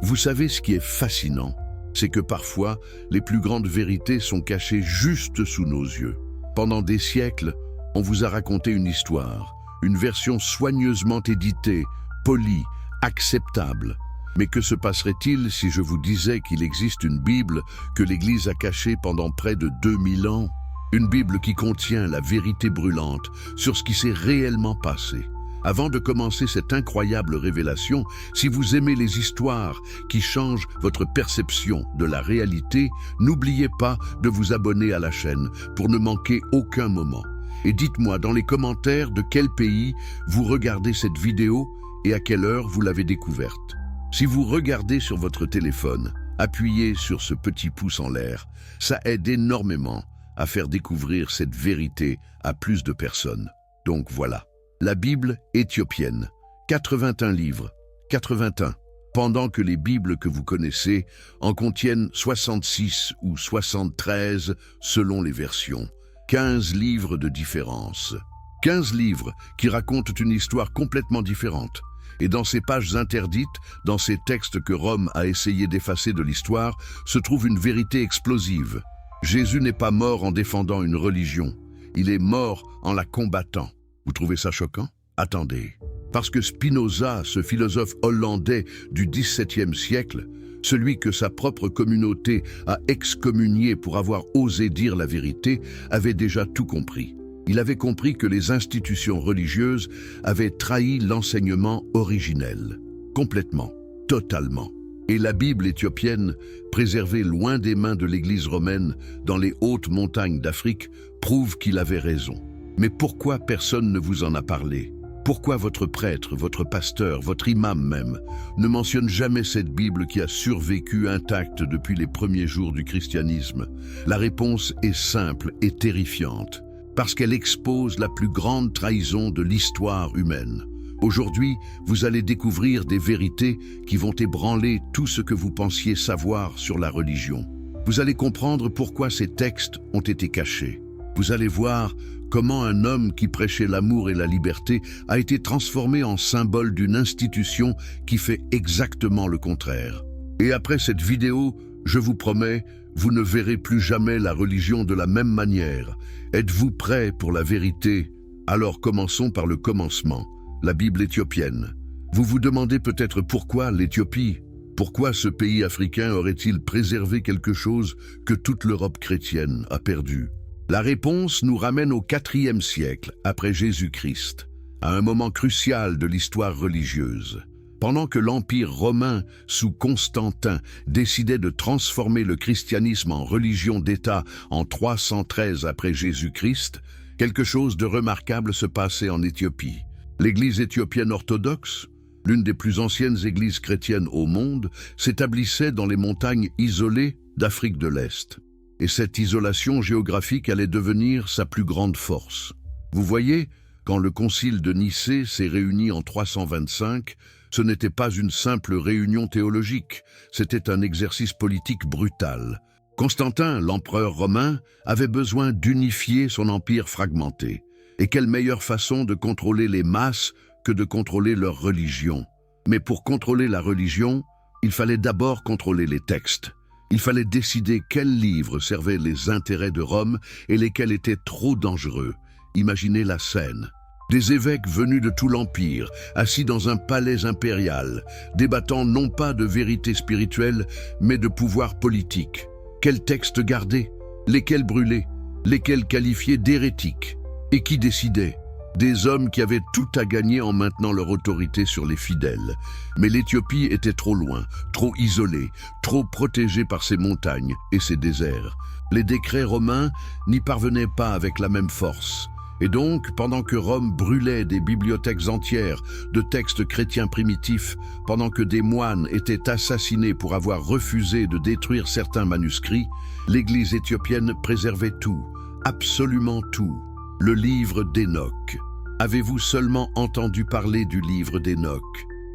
Vous savez ce qui est fascinant, c'est que parfois, les plus grandes vérités sont cachées juste sous nos yeux. Pendant des siècles, on vous a raconté une histoire, une version soigneusement éditée, polie, acceptable. Mais que se passerait-il si je vous disais qu'il existe une Bible que l'Église a cachée pendant près de 2000 ans? Une Bible qui contient la vérité brûlante sur ce qui s'est réellement passé. Avant de commencer cette incroyable révélation, si vous aimez les histoires qui changent votre perception de la réalité, n'oubliez pas de vous abonner à la chaîne pour ne manquer aucun moment. Et dites-moi dans les commentaires de quel pays vous regardez cette vidéo et à quelle heure vous l'avez découverte. Si vous regardez sur votre téléphone, appuyez sur ce petit pouce en l'air. Ça aide énormément à faire découvrir cette vérité à plus de personnes. Donc voilà. La Bible éthiopienne, 81 livres, 81, pendant que les Bibles que vous connaissez en contiennent 66 ou 73 selon les versions. 15 livres de différence. 15 livres qui racontent une histoire complètement différente. Et dans ces pages interdites, dans ces textes que Rome a essayé d'effacer de l'histoire, se trouve une vérité explosive. Jésus n'est pas mort en défendant une religion, il est mort en la combattant. Vous trouvez ça choquant? Attendez. Parce que Spinoza, ce philosophe hollandais du XVIIe siècle, celui que sa propre communauté a excommunié pour avoir osé dire la vérité, avait déjà tout compris. Il avait compris que les institutions religieuses avaient trahi l'enseignement originel. Complètement, totalement. Et la Bible éthiopienne, préservée loin des mains de l'Église romaine dans les hautes montagnes d'Afrique, prouve qu'il avait raison. Mais pourquoi personne ne vous en a parlé? Pourquoi votre prêtre, votre pasteur, votre imam même, ne mentionne jamais cette Bible qui a survécu intacte depuis les premiers jours du christianisme? La réponse est simple et terrifiante, parce qu'elle expose la plus grande trahison de l'histoire humaine. Aujourd'hui, vous allez découvrir des vérités qui vont ébranler tout ce que vous pensiez savoir sur la religion. Vous allez comprendre pourquoi ces textes ont été cachés. Vous allez voir comment un homme qui prêchait l'amour et la liberté a été transformé en symbole d'une institution qui fait exactement le contraire. Et après cette vidéo, je vous promets, vous ne verrez plus jamais la religion de la même manière. Êtes-vous prêts pour la vérité? Alors commençons par le commencement, la Bible éthiopienne. Vous vous demandez peut-être pourquoi l'Éthiopie? Pourquoi ce pays africain aurait-il préservé quelque chose que toute l'Europe chrétienne a perdu? La réponse nous ramène au IVe siècle, après Jésus-Christ, à un moment crucial de l'histoire religieuse. Pendant que l'Empire romain, sous Constantin, décidait de transformer le christianisme en religion d'État en 313 après Jésus-Christ, quelque chose de remarquable se passait en Éthiopie. L'Église éthiopienne orthodoxe, l'une des plus anciennes églises chrétiennes au monde, s'établissait dans les montagnes isolées d'Afrique de l'Est. Et cette isolation géographique allait devenir sa plus grande force. Vous voyez, quand le concile de Nicée s'est réuni en 325, ce n'était pas une simple réunion théologique, c'était un exercice politique brutal. Constantin, l'empereur romain, avait besoin d'unifier son empire fragmenté. Et quelle meilleure façon de contrôler les masses que de contrôler leur religion. Mais pour contrôler la religion, il fallait d'abord contrôler les textes. Il fallait décider quels livres servaient les intérêts de Rome et lesquels étaient trop dangereux. Imaginez la scène. Des évêques venus de tout l'Empire, assis dans un palais impérial, débattant non pas de vérité spirituelle, mais de pouvoir politique. Quels textes garder? Lesquels brûler? Lesquels qualifier d'hérétiques? Et qui décidait? Des hommes qui avaient tout à gagner en maintenant leur autorité sur les fidèles. Mais l'Éthiopie était trop loin, trop isolée, trop protégée par ses montagnes et ses déserts. Les décrets romains n'y parvenaient pas avec la même force. Et donc, pendant que Rome brûlait des bibliothèques entières de textes chrétiens primitifs, pendant que des moines étaient assassinés pour avoir refusé de détruire certains manuscrits, l'Église éthiopienne préservait tout, absolument tout. Le livre d'Hénoch. Avez-vous seulement entendu parler du livre d'Hénoch?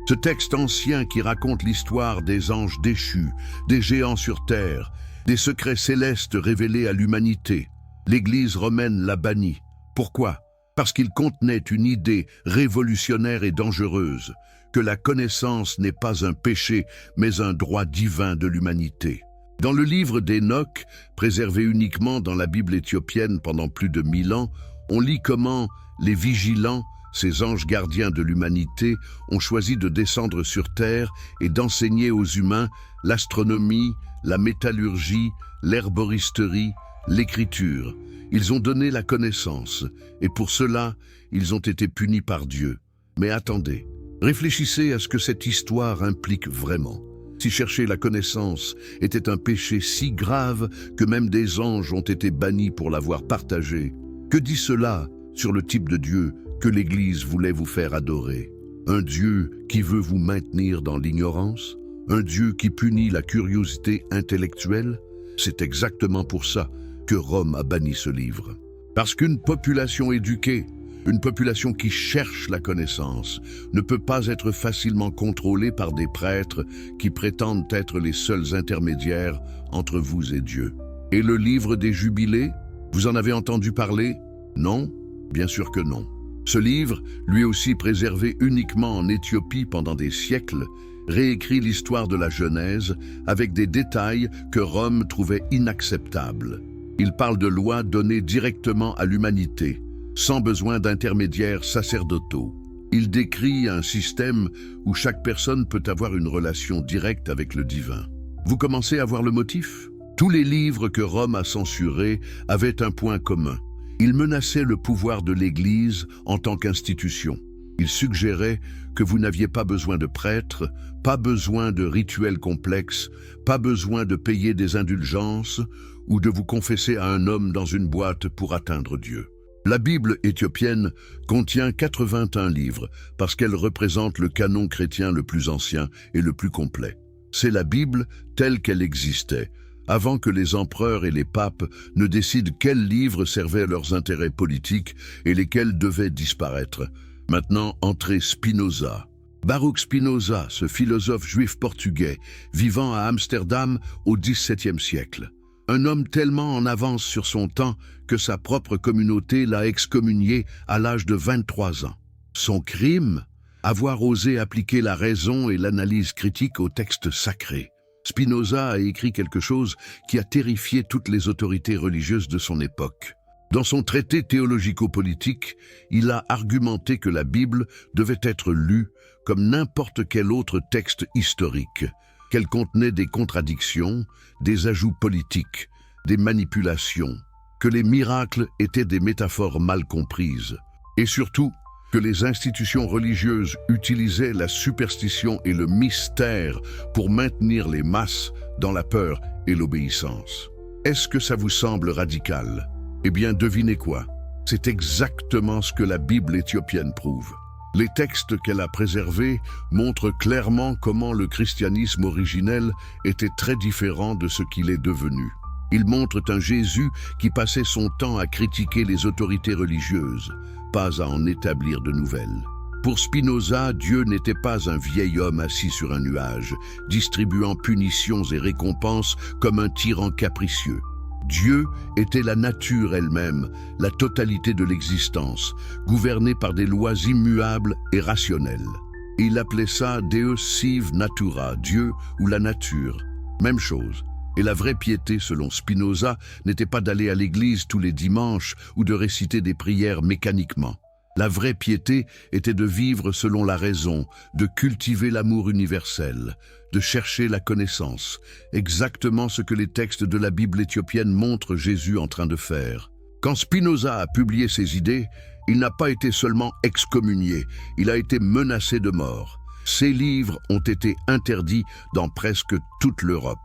Ce texte ancien qui raconte l'histoire des anges déchus, des géants sur terre, des secrets célestes révélés à l'humanité. L'Église romaine l'a banni. Pourquoi? Parce qu'il contenait une idée révolutionnaire et dangereuse, que la connaissance n'est pas un péché, mais un droit divin de l'humanité. Dans le livre d'Enoch, préservé uniquement dans la Bible éthiopienne pendant plus de 1000 ans, on lit comment les vigilants, ces anges gardiens de l'humanité, ont choisi de descendre sur terre et d'enseigner aux humains l'astronomie, la métallurgie, l'herboristerie, l'écriture. Ils ont donné la connaissance, et pour cela, ils ont été punis par Dieu. Mais attendez, réfléchissez à ce que cette histoire implique vraiment. Si chercher la connaissance était un péché si grave que même des anges ont été bannis pour l'avoir partagé, que dit cela sur le type de Dieu que l'Église voulait vous faire adorer? Un Dieu qui veut vous maintenir dans l'ignorance? Un Dieu qui punit la curiosité intellectuelle? C'est exactement pour ça que Rome a banni ce livre. Parce qu'une population éduquée, une population qui cherche la connaissance, ne peut pas être facilement contrôlée par des prêtres qui prétendent être les seuls intermédiaires entre vous et Dieu. Et le livre des Jubilés, vous en avez entendu parler? Non? Bien sûr que non. Ce livre, lui aussi préservé uniquement en Éthiopie pendant des siècles, réécrit l'histoire de la Genèse avec des détails que Rome trouvait inacceptables. Il parle de lois données directement à l'humanité, sans besoin d'intermédiaires sacerdotaux. Il décrit un système où chaque personne peut avoir une relation directe avec le divin. Vous commencez à voir le motif? Tous les livres que Rome a censurés avaient un point commun. Ils menaçaient le pouvoir de l'Église en tant qu'institution. Ils suggéraient que vous n'aviez pas besoin de prêtres, pas besoin de rituels complexes, pas besoin de payer des indulgences ou de vous confesser à un homme dans une boîte pour atteindre Dieu. La Bible éthiopienne contient 81 livres parce qu'elle représente le canon chrétien le plus ancien et le plus complet. C'est la Bible telle qu'elle existait, avant que les empereurs et les papes ne décident quels livres servaient à leurs intérêts politiques et lesquels devaient disparaître. Maintenant, entrez Spinoza. Baruch Spinoza, ce philosophe juif portugais, vivant à Amsterdam au XVIIe siècle. Un homme tellement en avance sur son temps que sa propre communauté l'a excommunié à l'âge de 23 ans. Son crime? Avoir osé appliquer la raison et l'analyse critique aux textes sacrés. Spinoza a écrit quelque chose qui a terrifié toutes les autorités religieuses de son époque. Dans son traité théologico-politique, il a argumenté que la Bible devait être lue comme n'importe quel autre texte historique, qu'elle contenait des contradictions, des ajouts politiques, des manipulations, que les miracles étaient des métaphores mal comprises, et surtout que les institutions religieuses utilisaient la superstition et le mystère pour maintenir les masses dans la peur et l'obéissance. Est-ce que ça vous semble radical? Eh bien, devinez quoi? C'est exactement ce que la Bible éthiopienne prouve. Les textes qu'elle a préservés montrent clairement comment le christianisme originel était très différent de ce qu'il est devenu. Ils montrent un Jésus qui passait son temps à critiquer les autorités religieuses, pas à en établir de nouvelles. Pour Spinoza, Dieu n'était pas un vieil homme assis sur un nuage, distribuant punitions et récompenses comme un tyran capricieux. Dieu était la nature elle-même, la totalité de l'existence, gouvernée par des lois immuables et rationnelles. Il appelait ça Deus sive natura, Dieu ou la nature. Même chose. Et la vraie piété, selon Spinoza, n'était pas d'aller à l'église tous les dimanches ou de réciter des prières mécaniquement. La vraie piété était de vivre selon la raison, de cultiver l'amour universel, de chercher la connaissance, exactement ce que les textes de la Bible éthiopienne montrent Jésus en train de faire. Quand Spinoza a publié ses idées, il n'a pas été seulement excommunié, il a été menacé de mort. Ses livres ont été interdits dans presque toute l'Europe.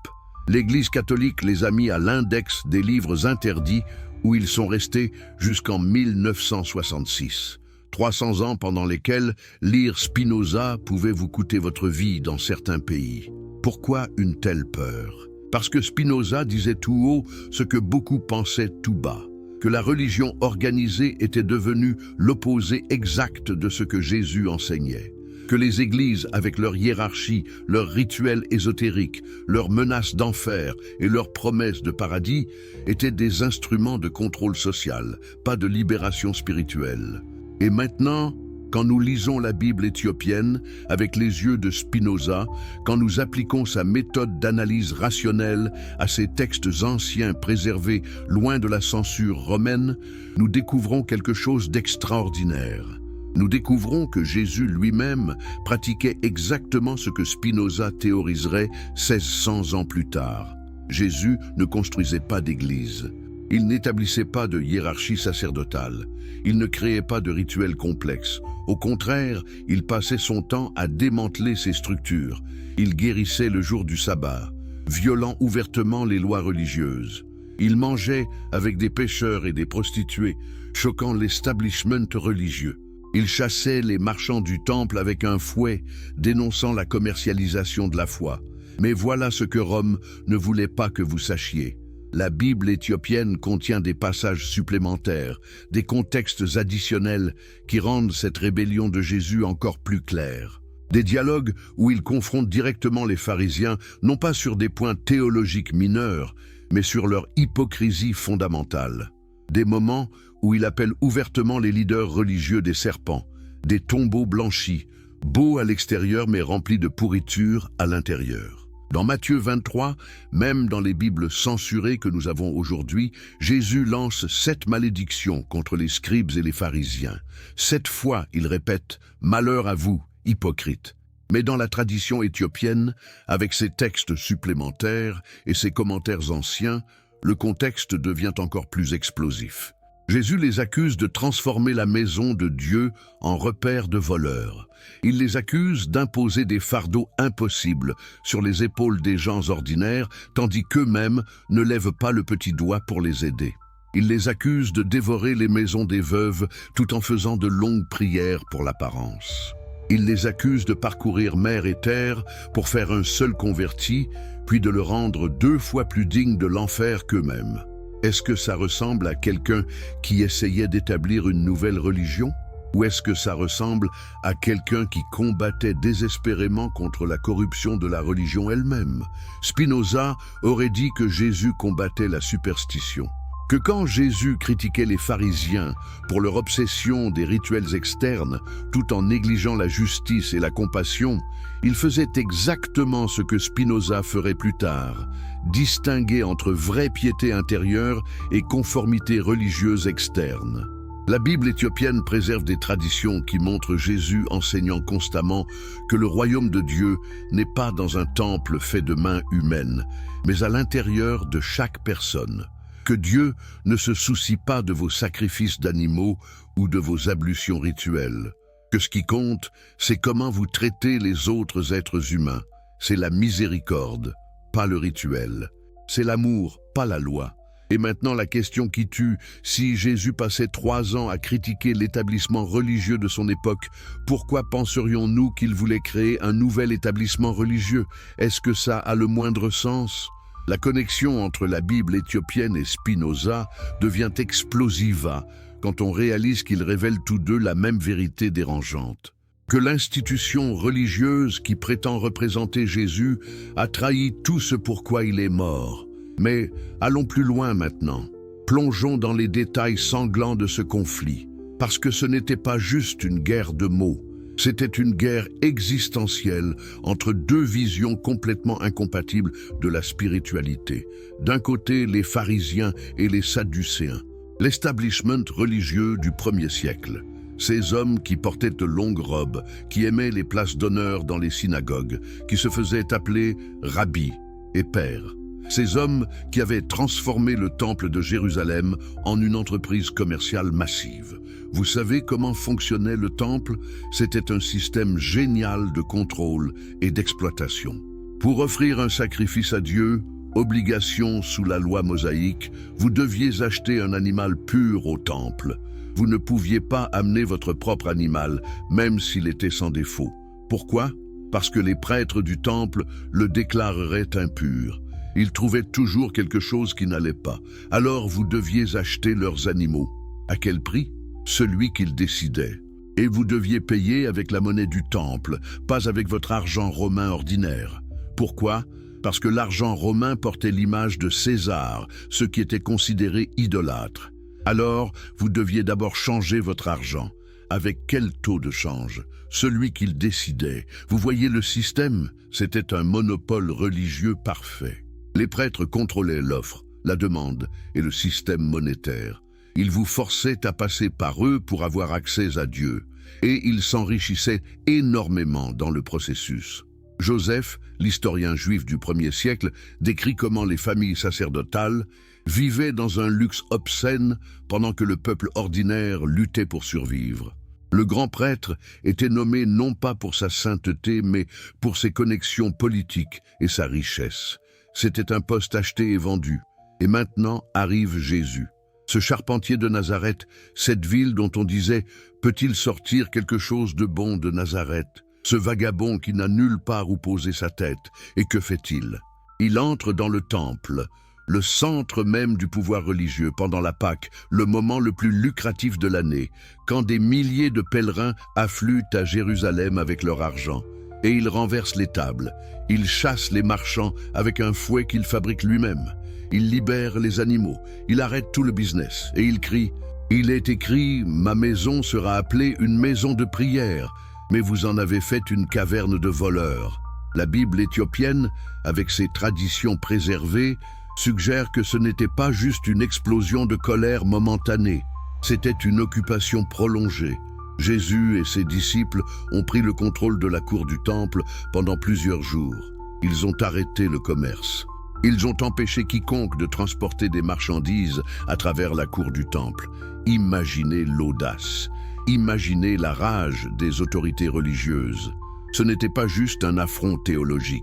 L'Église catholique les a mis à l'index des livres interdits où ils sont restés jusqu'en 1966. 300 ans pendant lesquels lire Spinoza pouvait vous coûter votre vie dans certains pays. Pourquoi une telle peur? Parce que Spinoza disait tout haut ce que beaucoup pensaient tout bas, que la religion organisée était devenue l'opposé exact de ce que Jésus enseignait, que les églises, avec leur hiérarchie, leurs rituels ésotériques, leurs menaces d'enfer et leurs promesses de paradis, étaient des instruments de contrôle social, pas de libération spirituelle. Et maintenant, Quand nous lisons la Bible éthiopienne avec les yeux de Spinoza, quand nous appliquons sa méthode d'analyse rationnelle à ces textes anciens préservés loin de la censure romaine, nous découvrons quelque chose d'extraordinaire. Nous découvrons que Jésus lui-même pratiquait exactement ce que Spinoza théoriserait 1600 ans plus tard. Jésus ne construisait pas d'église. Il n'établissait pas de hiérarchie sacerdotale. Il ne créait pas de rituels complexes. Au contraire, il passait son temps à démanteler ces structures. Il guérissait le jour du sabbat, violant ouvertement les lois religieuses. Il mangeait avec des pécheurs et des prostituées, choquant l'establishment religieux. Il chassait les marchands du temple avec un fouet, dénonçant la commercialisation de la foi. Mais voilà ce que Rome ne voulait pas que vous sachiez. La Bible éthiopienne contient des passages supplémentaires, des contextes additionnels qui rendent cette rébellion de Jésus encore plus claire. Des dialogues où il confronte directement les pharisiens, non pas sur des points théologiques mineurs, mais sur leur hypocrisie fondamentale. Des moments où il appelle ouvertement les leaders religieux des serpents, des tombeaux blanchis, beaux à l'extérieur mais remplis de pourriture à l'intérieur. Dans Matthieu 23, même dans les Bibles censurées que nous avons aujourd'hui, Jésus lance 7 malédictions contre les scribes et les pharisiens. 7 fois, il répète « Malheur à vous, hypocrites ». Mais dans la tradition éthiopienne, avec ses textes supplémentaires et ses commentaires anciens, le contexte devient encore plus explosif. Jésus les accuse de transformer la maison de Dieu en repère de voleurs. Il les accuse d'imposer des fardeaux impossibles sur les épaules des gens ordinaires, tandis qu'eux-mêmes ne lèvent pas le petit doigt pour les aider. Il les accuse de dévorer les maisons des veuves tout en faisant de longues prières pour l'apparence. Il les accuse de parcourir mer et terre pour faire un seul converti, puis de le rendre 2 fois plus digne de l'enfer qu'eux-mêmes. Est-ce que ça ressemble à quelqu'un qui essayait d'établir une nouvelle religion? Ou est-ce que ça ressemble à quelqu'un qui combattait désespérément contre la corruption de la religion elle-même? Spinoza aurait dit que Jésus combattait la superstition. Que quand Jésus critiquait les pharisiens pour leur obsession des rituels externes, tout en négligeant la justice et la compassion, il faisait exactement ce que Spinoza ferait plus tard, distinguer entre vraie piété intérieure et conformité religieuse externe. La Bible éthiopienne préserve des traditions qui montrent Jésus enseignant constamment que le royaume de Dieu n'est pas dans un temple fait de mains humaines, mais à l'intérieur de chaque personne. Que Dieu ne se soucie pas de vos sacrifices d'animaux ou de vos ablutions rituelles. Que ce qui compte, c'est comment vous traitez les autres êtres humains. C'est la miséricorde, pas le rituel. C'est l'amour, pas la loi. Et maintenant la question qui tue, si Jésus passait 3 ans à critiquer l'établissement religieux de son époque, pourquoi penserions-nous qu'il voulait créer un nouvel établissement religieux? Est-ce que ça a le moindre sens? La connexion entre la Bible éthiopienne et Spinoza devient explosiva quand on réalise qu'ils révèlent tous deux la même vérité dérangeante. Que l'institution religieuse qui prétend représenter Jésus a trahi tout ce pourquoi il est mort. Mais allons plus loin maintenant. Plongeons dans les détails sanglants de ce conflit. Parce que ce n'était pas juste une guerre de mots. C'était une guerre existentielle entre 2 visions complètement incompatibles de la spiritualité. D'un côté, les pharisiens et les sadducéens, l'establishment religieux du 1er siècle. Ces hommes qui portaient de longues robes, qui aimaient les places d'honneur dans les synagogues, qui se faisaient appeler rabbis et pères. Ces hommes qui avaient transformé le temple de Jérusalem en une entreprise commerciale massive. Vous savez comment fonctionnait le temple? C'était un système génial de contrôle et d'exploitation. Pour offrir un sacrifice à Dieu, obligation sous la loi mosaïque, vous deviez acheter un animal pur au temple. Vous ne pouviez pas amener votre propre animal, même s'il était sans défaut. Pourquoi? Parce que les prêtres du temple le déclareraient impur. Ils trouvaient toujours quelque chose qui n'allait pas. Alors vous deviez acheter leurs animaux. À quel prix? Celui qu'ils décidaient. Et vous deviez payer avec la monnaie du temple, pas avec votre argent romain ordinaire. Pourquoi? Parce que l'argent romain portait l'image de César, ce qui était considéré idolâtre. Alors, vous deviez d'abord changer votre argent. Avec quel taux de change? Celui qu'il décidait. Vous voyez le système? C'était un monopole religieux parfait. Les prêtres contrôlaient l'offre, la demande et le système monétaire. Ils vous forçaient à passer par eux pour avoir accès à Dieu, et ils s'enrichissaient énormément dans le processus. Joseph, l'historien juif du 1er siècle, décrit comment les familles sacerdotales vivaient dans un luxe obscène pendant que le peuple ordinaire luttait pour survivre. Le grand prêtre était nommé non pas pour sa sainteté, mais pour ses connexions politiques et sa richesse. C'était un poste acheté et vendu. Et maintenant arrive Jésus. Ce charpentier de Nazareth, cette ville dont on disait « Peut-il sortir quelque chose de bon de Nazareth ?» Ce vagabond qui n'a nulle part où poser sa tête. Et que fait-il? Il entre dans le temple, le centre même du pouvoir religieux pendant la Pâque, le moment le plus lucratif de l'année, quand des milliers de pèlerins affluent à Jérusalem avec leur argent. Et il renverse les tables, il chasse les marchands avec un fouet qu'il fabrique lui-même. Il libère les animaux, il arrête tout le business et il crie « Il est écrit, ma maison sera appelée une maison de prière, mais vous en avez fait une caverne de voleurs. » La Bible éthiopienne, avec ses traditions préservées, suggère que ce n'était pas juste une explosion de colère momentanée, c'était une occupation prolongée. Jésus et ses disciples ont pris le contrôle de la cour du temple pendant plusieurs jours. Ils ont arrêté le commerce. Ils ont empêché quiconque de transporter des marchandises à travers la cour du temple. Imaginez l'audace. Imaginez la rage des autorités religieuses. Ce n'était pas juste un affront théologique.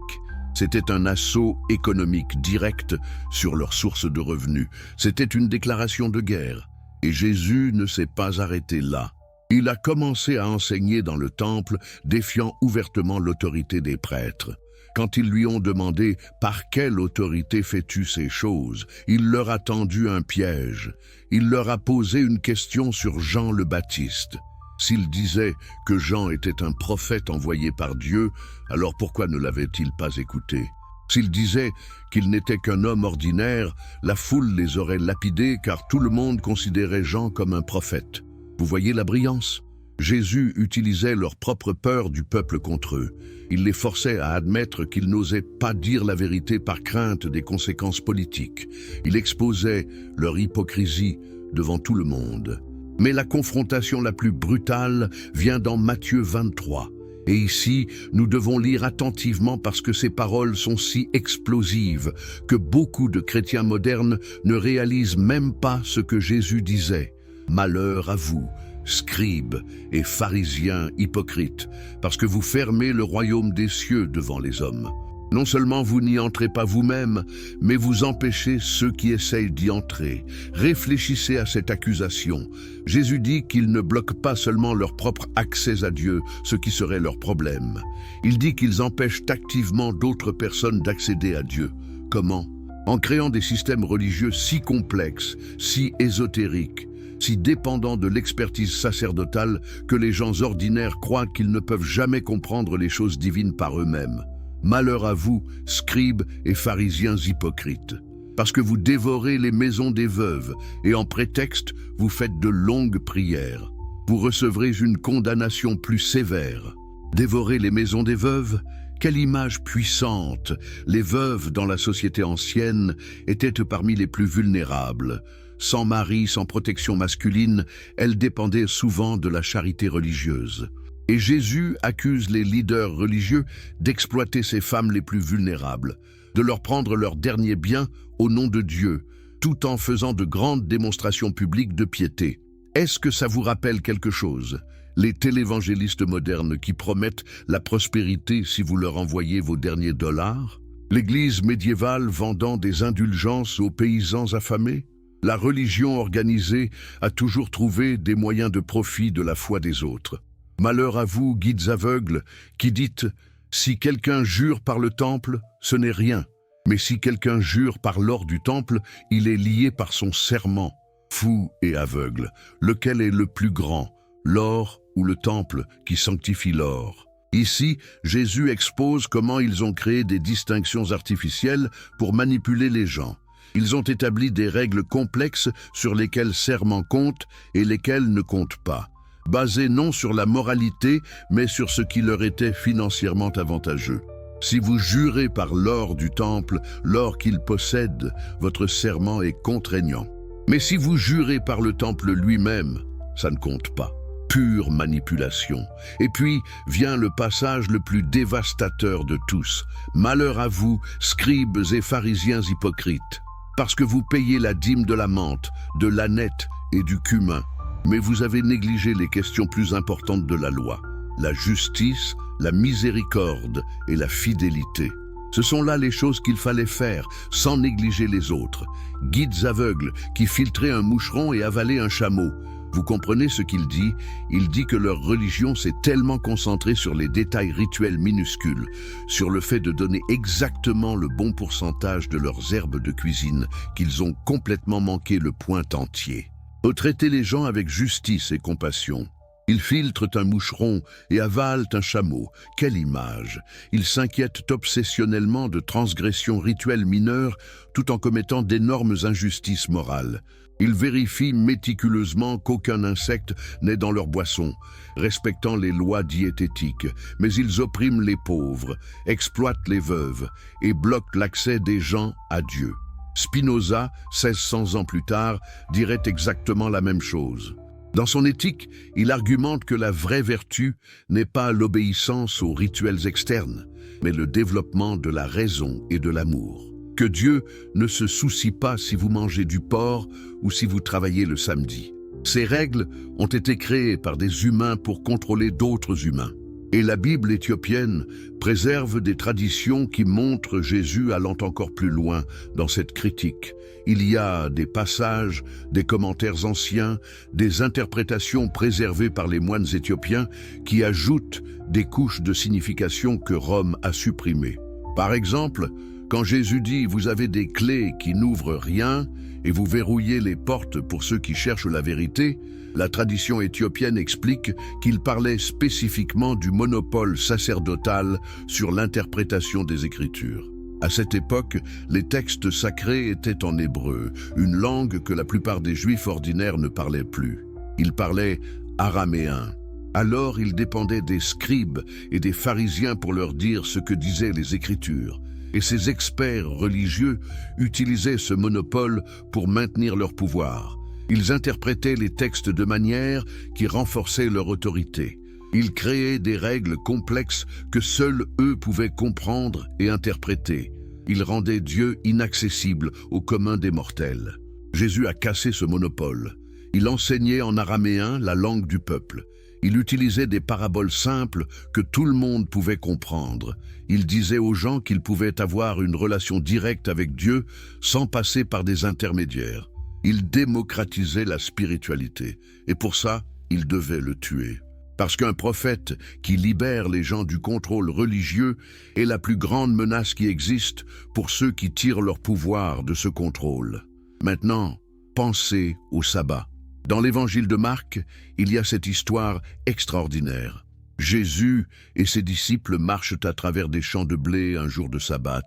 C'était un assaut économique direct sur leurs sources de revenus. C'était une déclaration de guerre. Et Jésus ne s'est pas arrêté là. Il a commencé à enseigner dans le temple, défiant ouvertement l'autorité des prêtres. Quand ils lui ont demandé « Par quelle autorité fais-tu ces choses ?» il leur a tendu un piège. Il leur a posé une question sur Jean le Baptiste. S'il disait que Jean était un prophète envoyé par Dieu, alors pourquoi ne l'avait-il pas écouté? S'il disait qu'il n'était qu'un homme ordinaire, la foule les aurait lapidés car tout le monde considérait Jean comme un prophète. Vous voyez la brillance? Jésus utilisait leur propre peur du peuple contre eux. Il les forçait à admettre qu'ils n'osaient pas dire la vérité par crainte des conséquences politiques. Il exposait leur hypocrisie devant tout le monde. Mais la confrontation la plus brutale vient dans Matthieu 23. Et ici, nous devons lire attentivement parce que ces paroles sont si explosives que beaucoup de chrétiens modernes ne réalisent même pas ce que Jésus disait. Malheur à vous, scribes et pharisiens hypocrites, parce que vous fermez le royaume des cieux devant les hommes. Non seulement vous n'y entrez pas vous-même, mais vous empêchez ceux qui essayent d'y entrer. Réfléchissez à cette accusation. Jésus dit qu'ils ne bloquent pas seulement leur propre accès à Dieu, ce qui serait leur problème. Il dit qu'ils empêchent activement d'autres personnes d'accéder à Dieu. Comment? En créant des systèmes religieux si complexes, si ésotériques, si dépendants de l'expertise sacerdotale que les gens ordinaires croient qu'ils ne peuvent jamais comprendre les choses divines par eux-mêmes. Malheur à vous, scribes et pharisiens hypocrites, parce que vous dévorez les maisons des veuves et en prétexte, vous faites de longues prières. Vous recevrez une condamnation plus sévère. Dévorer les maisons des veuves? Quelle image puissante! Les veuves dans la société ancienne étaient parmi les plus vulnérables. Sans mari, sans protection masculine, elles dépendaient souvent de la charité religieuse. Et Jésus accuse les leaders religieux d'exploiter ces femmes les plus vulnérables, de leur prendre leurs derniers biens au nom de Dieu, tout en faisant de grandes démonstrations publiques de piété. Est-ce que ça vous rappelle quelque chose? Les télévangélistes modernes qui promettent la prospérité si vous leur envoyez vos derniers dollars? L'Église médiévale vendant des indulgences aux paysans affamés? La religion organisée a toujours trouvé des moyens de profit de la foi des autres. Malheur à vous, guides aveugles, qui dites « Si quelqu'un jure par le temple, ce n'est rien. Mais si quelqu'un jure par l'or du temple, il est lié par son serment. Fou et aveugle, lequel est le plus grand, l'or ou le temple qui sanctifie l'or ?» Ici, Jésus expose comment ils ont créé des distinctions artificielles pour manipuler les gens. Ils ont établi des règles complexes sur lesquelles serment compte et lesquelles ne comptent pas. basé non sur la moralité, mais sur ce qui leur était financièrement avantageux. Si vous jurez par l'or du temple, l'or qu'il possède, votre serment est contraignant. Mais si vous jurez par le temple lui-même, ça ne compte pas. Pure manipulation. Et puis vient le passage le plus dévastateur de tous. Malheur à vous, scribes et pharisiens hypocrites, parce que vous payez la dîme de la menthe, de l'ânette et du cumin. Mais vous avez négligé les questions plus importantes de la loi, la justice, la miséricorde et la fidélité. Ce sont là les choses qu'il fallait faire, sans négliger les autres. Guides aveugles qui filtraient un moucheron et avalaient un chameau. Vous comprenez ce qu'il dit? Il dit que leur religion s'est tellement concentrée sur les détails rituels minuscules, sur le fait de donner exactement le bon pourcentage de leurs herbes de cuisine, qu'ils ont complètement manqué le point entier. Traiter les gens avec justice et compassion. Ils filtrent un moucheron et avalent un chameau. Quelle image! Ils s'inquiètent obsessionnellement de transgressions rituelles mineures tout en commettant d'énormes injustices morales. Ils vérifient méticuleusement qu'aucun insecte n'est dans leur boisson, respectant les lois diététiques, mais ils oppriment les pauvres, exploitent les veuves et bloquent l'accès des gens à Dieu. Spinoza, 1600 ans plus tard, dirait exactement la même chose. Dans son éthique, il argumente que la vraie vertu n'est pas l'obéissance aux rituels externes, mais le développement de la raison et de l'amour. Que Dieu ne se soucie pas si vous mangez du porc ou si vous travaillez le samedi. Ces règles ont été créées par des humains pour contrôler d'autres humains. Et la Bible éthiopienne préserve des traditions qui montrent Jésus allant encore plus loin dans cette critique. Il y a des passages, des commentaires anciens, des interprétations préservées par les moines éthiopiens qui ajoutent des couches de signification que Rome a supprimées. Par exemple, quand Jésus dit « Vous avez des clés qui n'ouvrent rien et vous verrouillez les portes pour ceux qui cherchent la vérité », la tradition éthiopienne explique qu'il parlait spécifiquement du monopole sacerdotal sur l'interprétation des Écritures. À cette époque, les textes sacrés étaient en hébreu, une langue que la plupart des Juifs ordinaires ne parlaient plus. Ils parlaient araméen. Alors ils dépendaient des scribes et des pharisiens pour leur dire ce que disaient les Écritures. Et ces experts religieux utilisaient ce monopole pour maintenir leur pouvoir. Ils interprétaient les textes de manière qui renforçait leur autorité. Ils créaient des règles complexes que seuls eux pouvaient comprendre et interpréter. Ils rendaient Dieu inaccessible au commun des mortels. Jésus a cassé ce monopole. Il enseignait en araméen la langue du peuple. Il utilisait des paraboles simples que tout le monde pouvait comprendre. Il disait aux gens qu'ils pouvaient avoir une relation directe avec Dieu sans passer par des intermédiaires. Il démocratisait la spiritualité, et pour ça, il devait le tuer. Parce qu'un prophète qui libère les gens du contrôle religieux est la plus grande menace qui existe pour ceux qui tirent leur pouvoir de ce contrôle. Maintenant, pensez au sabbat. Dans l'évangile de Marc, il y a cette histoire extraordinaire. Jésus et ses disciples marchent à travers des champs de blé un jour de sabbat.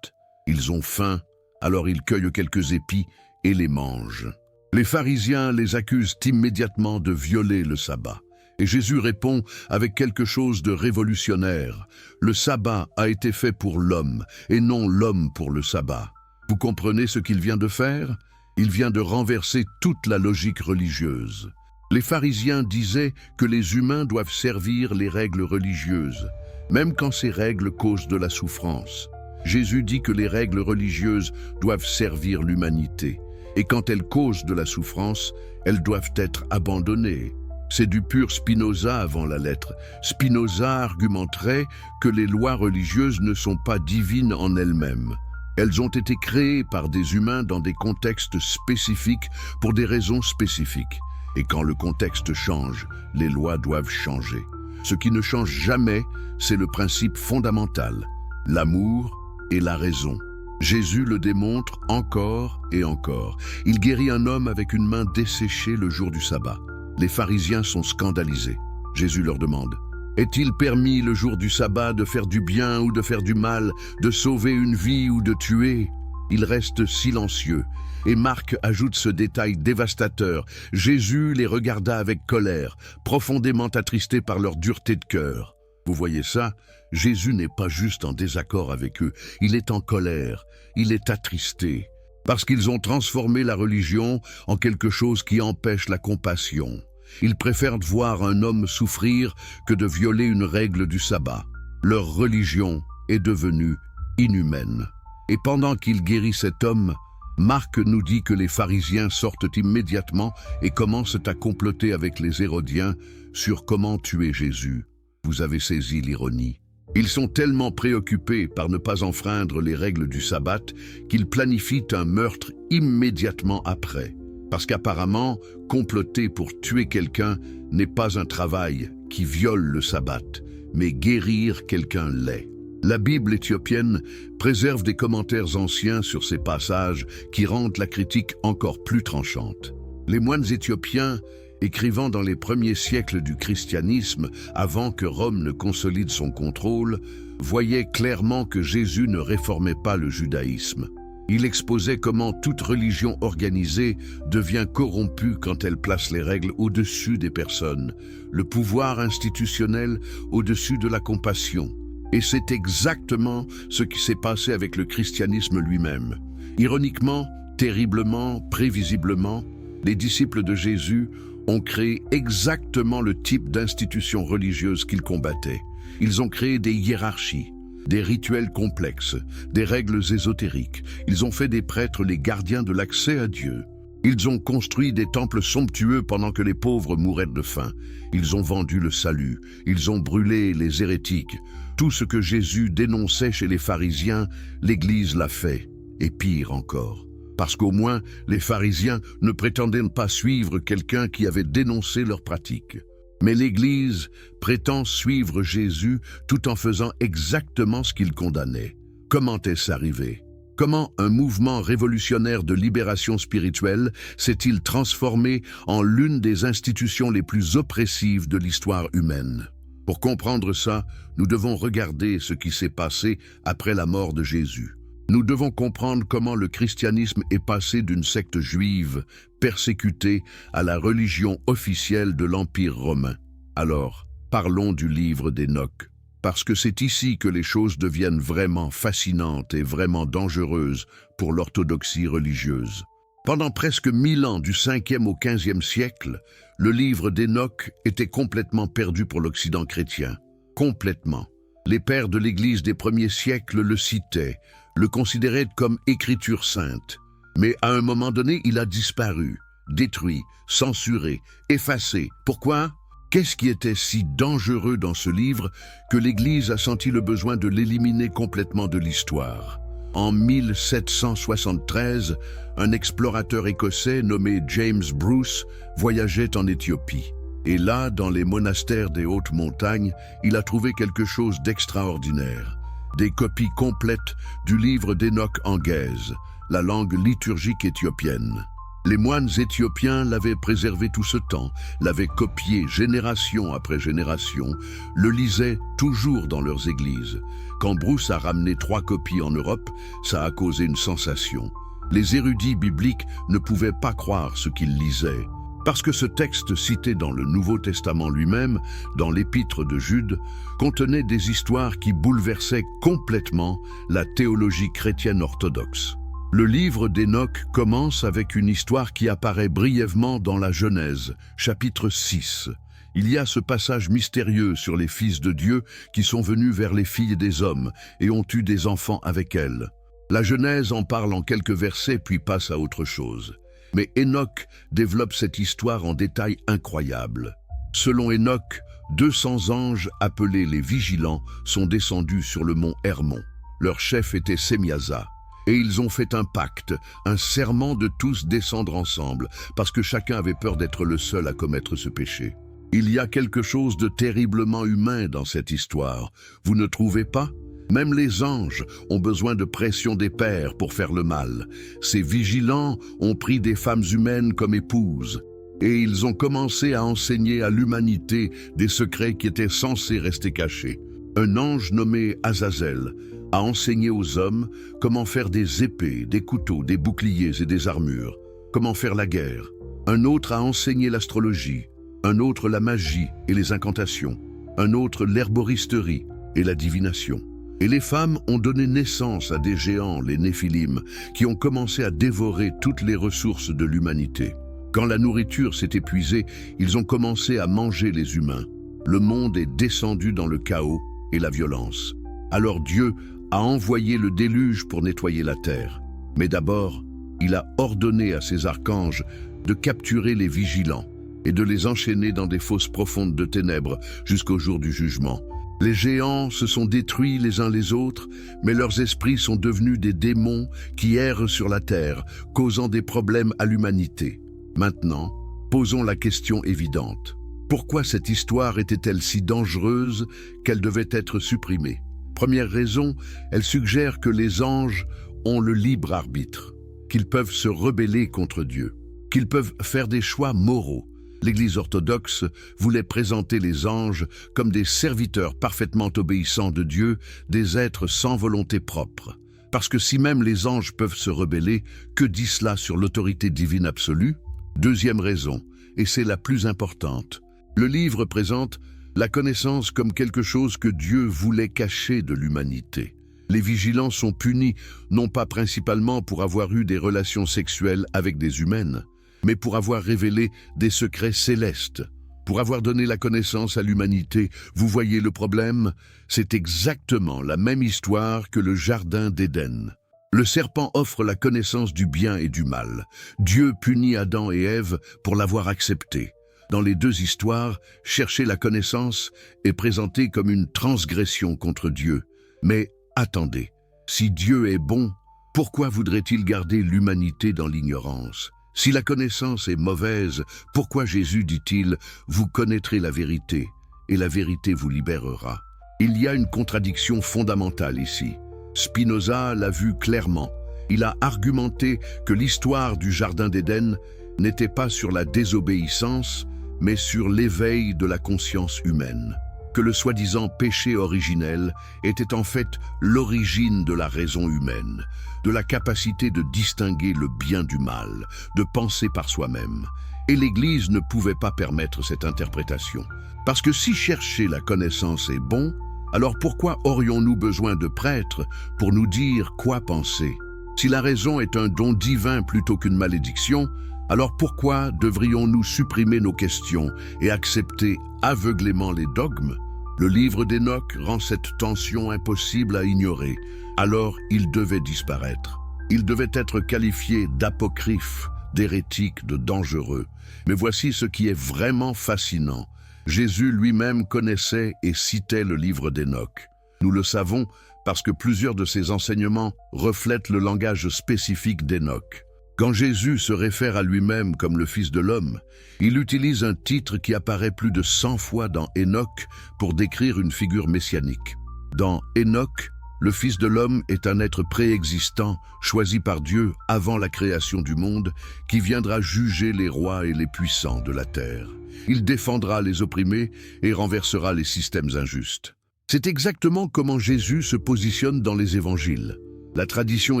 Ils ont faim, alors ils cueillent quelques épis et les mangent. Les pharisiens les accusent immédiatement de violer le sabbat. Et Jésus répond avec quelque chose de révolutionnaire. Le sabbat a été fait pour l'homme, et non l'homme pour le sabbat. Vous comprenez ce qu'il vient de faire? Il vient de renverser toute la logique religieuse. Les pharisiens disaient que les humains doivent servir les règles religieuses, même quand ces règles causent de la souffrance. Jésus dit que les règles religieuses doivent servir l'humanité. Et quand elles causent de la souffrance, elles doivent être abandonnées. C'est du pur Spinoza avant la lettre. Spinoza argumenterait que les lois religieuses ne sont pas divines en elles-mêmes. Elles ont été créées par des humains dans des contextes spécifiques pour des raisons spécifiques. Et quand le contexte change, les lois doivent changer. Ce qui ne change jamais, c'est le principe fondamental, l'amour et la raison. Jésus le démontre encore et encore. Il guérit un homme avec une main desséchée le jour du sabbat. Les pharisiens sont scandalisés. Jésus leur demande « Est-il permis le jour du sabbat de faire du bien ou de faire du mal, de sauver une vie ou de tuer ?» Ils restent silencieux. Et Marc ajoute ce détail dévastateur. Jésus les regarda avec colère, profondément attristé par leur dureté de cœur. Vous voyez ça? Jésus n'est pas juste en désaccord avec eux, il est en colère, il est attristé. Parce qu'ils ont transformé la religion en quelque chose qui empêche la compassion. Ils préfèrent voir un homme souffrir que de violer une règle du sabbat. Leur religion est devenue inhumaine. Et pendant qu'il guérit cet homme, Marc nous dit que les pharisiens sortent immédiatement et commencent à comploter avec les Hérodiens sur comment tuer Jésus. Vous avez saisi l'ironie. Ils sont tellement préoccupés par ne pas enfreindre les règles du sabbat qu'ils planifient un meurtre immédiatement après. Parce qu'apparemment, comploter pour tuer quelqu'un n'est pas un travail qui viole le sabbat, mais guérir quelqu'un l'est. La Bible éthiopienne préserve des commentaires anciens sur ces passages qui rendent la critique encore plus tranchante. Les moines éthiopiens, écrivant dans les premiers siècles du christianisme, avant que Rome ne consolide son contrôle, voyaient clairement que Jésus ne réformait pas le judaïsme. Il exposait comment toute religion organisée devient corrompue quand elle place les règles au-dessus des personnes, le pouvoir institutionnel au-dessus de la compassion. Et c'est exactement ce qui s'est passé avec le christianisme lui-même. Ironiquement, terriblement, prévisiblement, les disciples de Jésus ont créé exactement le type d'institution religieuse qu'ils combattaient. Ils ont créé des hiérarchies, des rituels complexes, des règles ésotériques. Ils ont fait des prêtres les gardiens de l'accès à Dieu. Ils ont construit des temples somptueux pendant que les pauvres mouraient de faim. Ils ont vendu le salut. Ils ont brûlé les hérétiques. Tout ce que Jésus dénonçait chez les pharisiens, l'Église l'a fait. Et pire encore. Parce qu'au moins, les pharisiens ne prétendaient pas suivre quelqu'un qui avait dénoncé leurs pratiques. Mais l'Église prétend suivre Jésus tout en faisant exactement ce qu'il condamnait. Comment est-ce arrivé? Comment un mouvement révolutionnaire de libération spirituelle s'est-il transformé en l'une des institutions les plus oppressives de l'histoire humaine? Pour comprendre ça, nous devons regarder ce qui s'est passé après la mort de Jésus. Nous devons comprendre comment le christianisme est passé d'une secte juive persécutée à la religion officielle de l'Empire romain. Alors, parlons du livre d'Hénoch. Parce que c'est ici que les choses deviennent vraiment fascinantes et vraiment dangereuses pour l'orthodoxie religieuse. Pendant presque 1000 ans, du 5e au 15e siècle, le livre d'Hénoch était complètement perdu pour l'Occident chrétien. Complètement. Les pères de l'Église des premiers siècles le citaient, le considéraient comme écriture sainte. Mais à un moment donné, il a disparu, détruit, censuré, effacé. Pourquoi ? Qu'est-ce qui était si dangereux dans ce livre que l'Église a senti le besoin de l'éliminer complètement de l'histoire? En 1773, un explorateur écossais nommé James Bruce voyageait en Éthiopie. Et là, dans les monastères des hautes montagnes, il a trouvé quelque chose d'extraordinaire. Des copies complètes du livre d'Hénoch en gaèse, la langue liturgique éthiopienne. Les moines éthiopiens l'avaient préservé tout ce temps, l'avaient copié génération après génération, le lisaient toujours dans leurs églises. Quand Bruce a ramené 3 copies en Europe, ça a causé une sensation. Les érudits bibliques ne pouvaient pas croire ce qu'ils lisaient. Parce que ce texte cité dans le Nouveau Testament lui-même, dans l'Épître de Jude, contenait des histoires qui bouleversaient complètement la théologie chrétienne orthodoxe. Le livre d'Hénoch commence avec une histoire qui apparaît brièvement dans la Genèse, chapitre 6. Il y a ce passage mystérieux sur les fils de Dieu qui sont venus vers les filles des hommes et ont eu des enfants avec elles. La Genèse en parle en quelques versets puis passe à autre chose. Mais Hénoch développe cette histoire en détails incroyables. Selon Hénoch, 200 anges appelés les vigilants sont descendus sur le mont Hermon. Leur chef était Sémiasa. Et ils ont fait un pacte, un serment de tous descendre ensemble, parce que chacun avait peur d'être le seul à commettre ce péché. Il y a quelque chose de terriblement humain dans cette histoire, vous ne trouvez pas ? Même les anges ont besoin de pression des pères pour faire le mal. Ces vigilants ont pris des femmes humaines comme épouses, et ils ont commencé à enseigner à l'humanité des secrets qui étaient censés rester cachés. Un ange nommé Azazel a enseigné aux hommes comment faire des épées, des couteaux, des boucliers et des armures, comment faire la guerre. Un autre a enseigné l'astrologie, un autre la magie et les incantations, un autre l'herboristerie et la divination. Et les femmes ont donné naissance à des géants, les Néphilim, qui ont commencé à dévorer toutes les ressources de l'humanité. Quand la nourriture s'est épuisée, ils ont commencé à manger les humains. Le monde est descendu dans le chaos et la violence. Alors Dieu a envoyé le déluge pour nettoyer la terre. Mais d'abord, il a ordonné à ses archanges de capturer les vigilants et de les enchaîner dans des fosses profondes de ténèbres jusqu'au jour du jugement. Les géants se sont détruits les uns les autres, mais leurs esprits sont devenus des démons qui errent sur la terre, causant des problèmes à l'humanité. Maintenant, posons la question évidente. Pourquoi cette histoire était-elle si dangereuse qu'elle devait être supprimée? Première raison, elle suggère que les anges ont le libre arbitre, qu'ils peuvent se rebeller contre Dieu, qu'ils peuvent faire des choix moraux. L'Église orthodoxe voulait présenter les anges comme des serviteurs parfaitement obéissants de Dieu, des êtres sans volonté propre. Parce que si même les anges peuvent se rebeller, que dit cela sur l'autorité divine absolue? Deuxième raison, et c'est la plus importante, le livre présente la connaissance comme quelque chose que Dieu voulait cacher de l'humanité. Les vigilants sont punis, non pas principalement pour avoir eu des relations sexuelles avec des humaines, mais pour avoir révélé des secrets célestes, pour avoir donné la connaissance à l'humanité. Vous voyez le problème? C'est exactement la même histoire que le Jardin d'Éden. Le serpent offre la connaissance du bien et du mal. Dieu punit Adam et Ève pour l'avoir accepté. Dans les deux histoires, chercher la connaissance est présenté comme une transgression contre Dieu. Mais attendez, si Dieu est bon, pourquoi voudrait-il garder l'humanité dans l'ignorance? Si la connaissance est mauvaise, pourquoi Jésus dit-il « Vous connaîtrez la vérité, et la vérité vous libérera ». Il y a une contradiction fondamentale ici. Spinoza l'a vu clairement. Il a argumenté que l'histoire du Jardin d'Éden n'était pas sur la désobéissance, mais sur l'éveil de la conscience humaine. Que le soi-disant péché originel était en fait l'origine de la raison humaine, de la capacité de distinguer le bien du mal, de penser par soi-même. Et l'Église ne pouvait pas permettre cette interprétation. Parce que si chercher la connaissance est bon, alors pourquoi aurions-nous besoin de prêtres pour nous dire quoi penser? Si la raison est un don divin plutôt qu'une malédiction, alors pourquoi devrions-nous supprimer nos questions et accepter aveuglément les dogmes? Le livre d'Enoch rend cette tension impossible à ignorer. Alors il devait disparaître. Il devait être qualifié d'apocryphe, d'hérétique, de dangereux. Mais voici ce qui est vraiment fascinant. Jésus lui-même connaissait et citait le livre d'Enoch. Nous le savons parce que plusieurs de ses enseignements reflètent le langage spécifique d'Enoch. Quand Jésus se réfère à lui-même comme le Fils de l'homme, il utilise un titre qui apparaît plus de 100 fois dans Enoch pour décrire une figure messianique. Dans Enoch, le Fils de l'homme est un être préexistant, choisi par Dieu avant la création du monde, qui viendra juger les rois et les puissants de la terre. Il défendra les opprimés et renversera les systèmes injustes. C'est exactement comment Jésus se positionne dans les évangiles. La tradition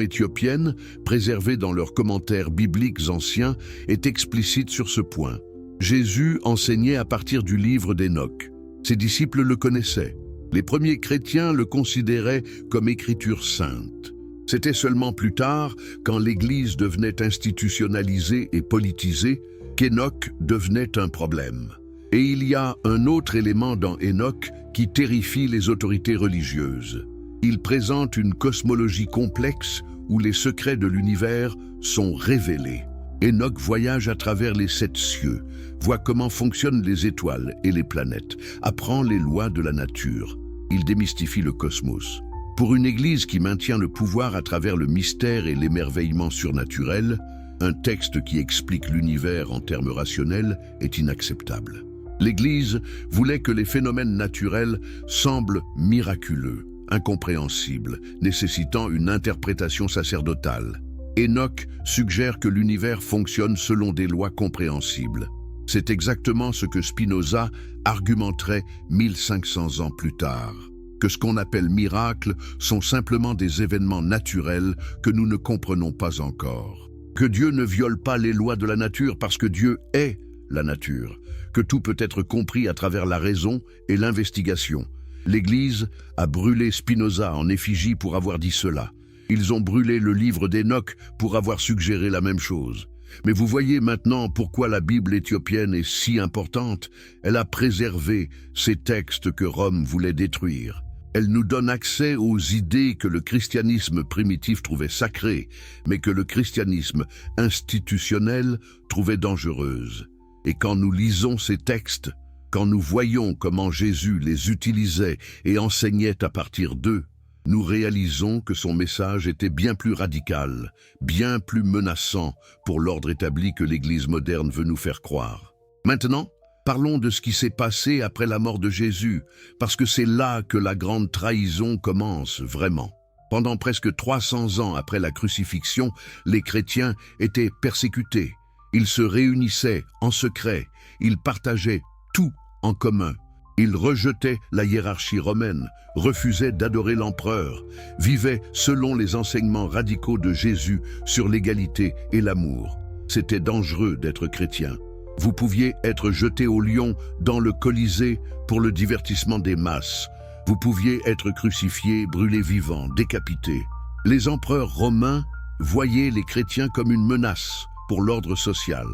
éthiopienne, préservée dans leurs commentaires bibliques anciens, est explicite sur ce point. Jésus enseignait à partir du livre d'Enoch. Ses disciples le connaissaient. Les premiers chrétiens le considéraient comme écriture sainte. C'était seulement plus tard, quand l'Église devenait institutionnalisée et politisée, qu'Enoch devenait un problème. Et il y a un autre élément dans Enoch qui terrifie les autorités religieuses. Il présente une cosmologie complexe où les secrets de l'univers sont révélés. Enoch voyage à travers les 7 cieux, voit comment fonctionnent les étoiles et les planètes, apprend les lois de la nature. Il démystifie le cosmos. Pour une Église qui maintient le pouvoir à travers le mystère et l'émerveillement surnaturel, un texte qui explique l'univers en termes rationnels est inacceptable. L'Église voulait que les phénomènes naturels semblent miraculeux, incompréhensibles, nécessitant une interprétation sacerdotale. Enoch suggère que l'univers fonctionne selon des lois compréhensibles. C'est exactement ce que Spinoza argumenterait 1500 ans plus tard. que ce qu'on appelle miracles sont simplement des événements naturels que nous ne comprenons pas encore. Que Dieu ne viole pas les lois de la nature parce que Dieu est la nature, que tout peut être compris à travers la raison et l'investigation. L'Église a brûlé Spinoza en effigie pour avoir dit cela. Ils ont brûlé le livre d'Enoch pour avoir suggéré la même chose. Mais vous voyez maintenant pourquoi la Bible éthiopienne est si importante. Elle a préservé ces textes que Rome voulait détruire. Elle nous donne accès aux idées que le christianisme primitif trouvait sacrées, mais que le christianisme institutionnel trouvait dangereuses. Et quand nous lisons ces textes, quand nous voyons comment Jésus les utilisait et enseignait à partir d'eux, nous réalisons que son message était bien plus radical, bien plus menaçant pour l'ordre établi que l'Église moderne veut nous faire croire. Maintenant, parlons de ce qui s'est passé après la mort de Jésus, parce que c'est là que la grande trahison commence vraiment. Pendant presque 300 ans après la crucifixion, les chrétiens étaient persécutés. Ils se réunissaient en secret, ils partageaient tout en commun. Ils rejetaient la hiérarchie romaine, refusaient d'adorer l'empereur, vivaient selon les enseignements radicaux de Jésus sur l'égalité et l'amour. C'était dangereux d'être chrétien. Vous pouviez être jeté au lion dans le Colisée pour le divertissement des masses. Vous pouviez être crucifié, brûlé vivant, décapité. Les empereurs romains voyaient les chrétiens comme une menace pour l'ordre social,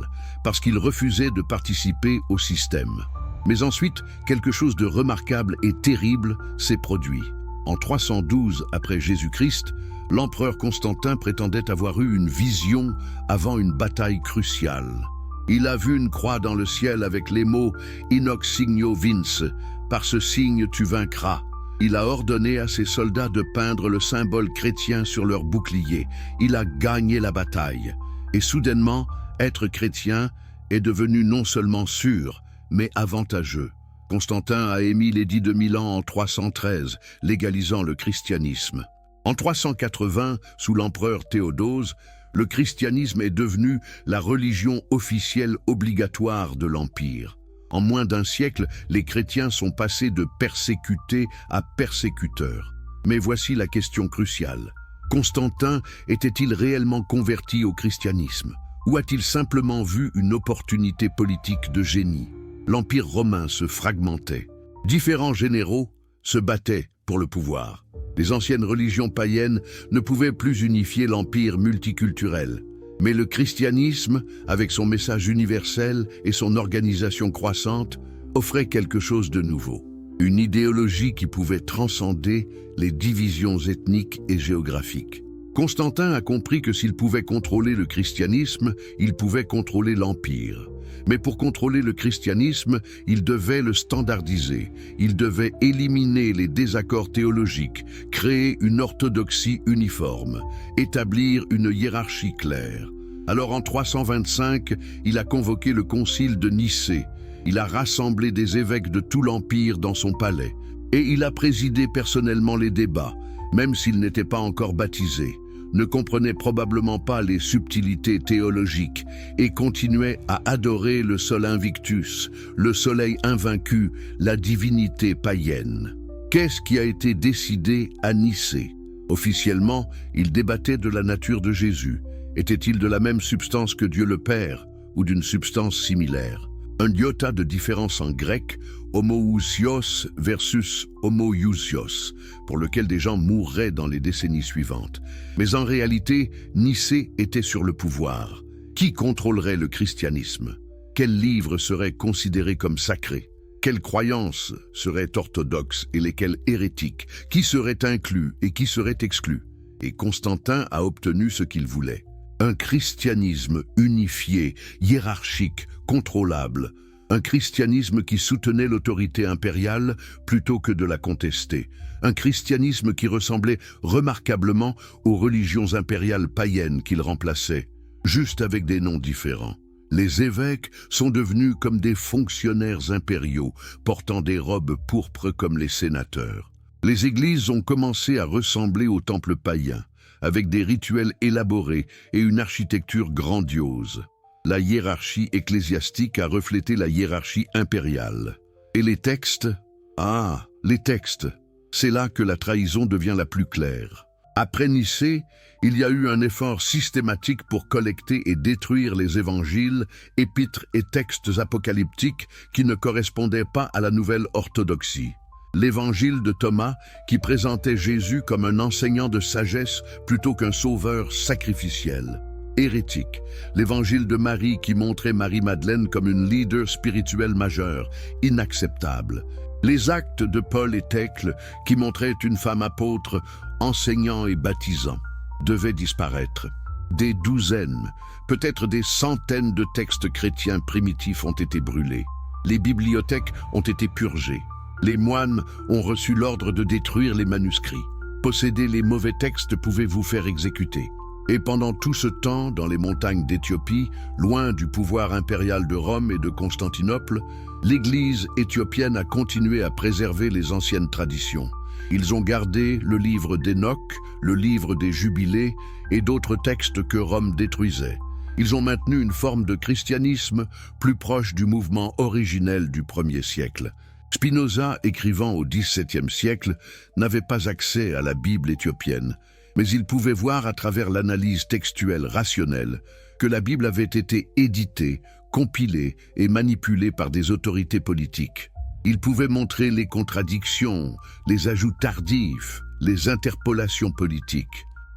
parce qu'ils refusaient de participer au système. Mais ensuite, quelque chose de remarquable et terrible s'est produit. En 312 après Jésus-Christ, l'empereur Constantin prétendait avoir eu une vision avant une bataille cruciale. Il a vu une croix dans le ciel avec les mots « Inox signo vince », par ce signe tu vaincras. Il a ordonné à ses soldats de peindre le symbole chrétien sur leur bouclier. Il a gagné la bataille. Et soudainement, être chrétien est devenu non seulement sûr, mais avantageux. Constantin a émis l'édit de Milan en 313, légalisant le christianisme. En 380, sous l'empereur Théodose, le christianisme est devenu la religion officielle obligatoire de l'Empire. En moins d'un siècle, les chrétiens sont passés de persécutés à persécuteurs. Mais voici la question cruciale. Constantin était-il réellement converti au christianisme? Ou a-t-il simplement vu une opportunité politique de génie? L'Empire romain se fragmentait. Différents généraux se battaient pour le pouvoir. Les anciennes religions païennes ne pouvaient plus unifier l'empire multiculturel. Mais le christianisme, avec son message universel et son organisation croissante, offrait quelque chose de nouveau. Une idéologie qui pouvait transcender les divisions ethniques et géographiques. Constantin a compris que s'il pouvait contrôler le christianisme, il pouvait contrôler l'empire. Mais pour contrôler le christianisme, il devait le standardiser. Il devait éliminer les désaccords théologiques, créer une orthodoxie uniforme, établir une hiérarchie claire. Alors en 325, il a convoqué le concile de Nicée. Il a rassemblé des évêques de tout l'Empire dans son palais. Et il a présidé personnellement les débats, même s'il n'était pas encore baptisé, ne comprenait probablement pas les subtilités théologiques et continuait à adorer le Sol Invictus, le soleil invaincu, la divinité païenne. Qu'est-ce qui a été décidé à Nicée? Officiellement, il débattait de la nature de Jésus. Était-il de la même substance que Dieu le Père ou d'une substance similaire? Un iota de différence en grec, homoousios versus homoiousios, pour lequel des gens mourraient dans les décennies suivantes. Mais en réalité, Nicée était sur le pouvoir. Qui contrôlerait le christianisme? Quels livres seraient considérés comme sacrés? Quelles croyances seraient orthodoxes et lesquelles hérétiques? Qui serait inclus et qui serait exclu? Et Constantin a obtenu ce qu'il voulait. Un christianisme unifié, hiérarchique, contrôlable. Un christianisme qui soutenait l'autorité impériale plutôt que de la contester. Un christianisme qui ressemblait remarquablement aux religions impériales païennes qu'il remplaçait, juste avec des noms différents. Les évêques sont devenus comme des fonctionnaires impériaux, portant des robes pourpres comme les sénateurs. Les églises ont commencé à ressembler aux temples païens, avec des rituels élaborés et une architecture grandiose. La hiérarchie ecclésiastique a reflété la hiérarchie impériale. Et les textes? Ah, les textes! C'est là que la trahison devient la plus claire. Après Nicée, il y a eu un effort systématique pour collecter et détruire les évangiles, épîtres et textes apocalyptiques qui ne correspondaient pas à la nouvelle orthodoxie. L'évangile de Thomas, qui présentait Jésus comme un enseignant de sagesse plutôt qu'un sauveur sacrificiel. Hérétique. L'évangile de Marie, qui montrait Marie-Madeleine comme une leader spirituelle majeure. Inacceptable. Les actes de Paul et Thècle, qui montraient une femme apôtre, enseignant et baptisant, devaient disparaître. Des douzaines, peut-être des centaines de textes chrétiens primitifs ont été brûlés. Les bibliothèques ont été purgées. Les moines ont reçu l'ordre de détruire les manuscrits. Posséder les mauvais textes pouvait vous faire exécuter. Et pendant tout ce temps, dans les montagnes d'Éthiopie, loin du pouvoir impérial de Rome et de Constantinople, l'Église éthiopienne a continué à préserver les anciennes traditions. Ils ont gardé le livre d'Enoch, le livre des Jubilés et d'autres textes que Rome détruisait. Ils ont maintenu une forme de christianisme plus proche du mouvement originel du 1er siècle. Spinoza, écrivant au XVIIe siècle, n'avait pas accès à la Bible éthiopienne, mais il pouvait voir à travers l'analyse textuelle rationnelle que la Bible avait été éditée, compilée et manipulée par des autorités politiques. Il pouvait montrer les contradictions, les ajouts tardifs, les interpolations politiques.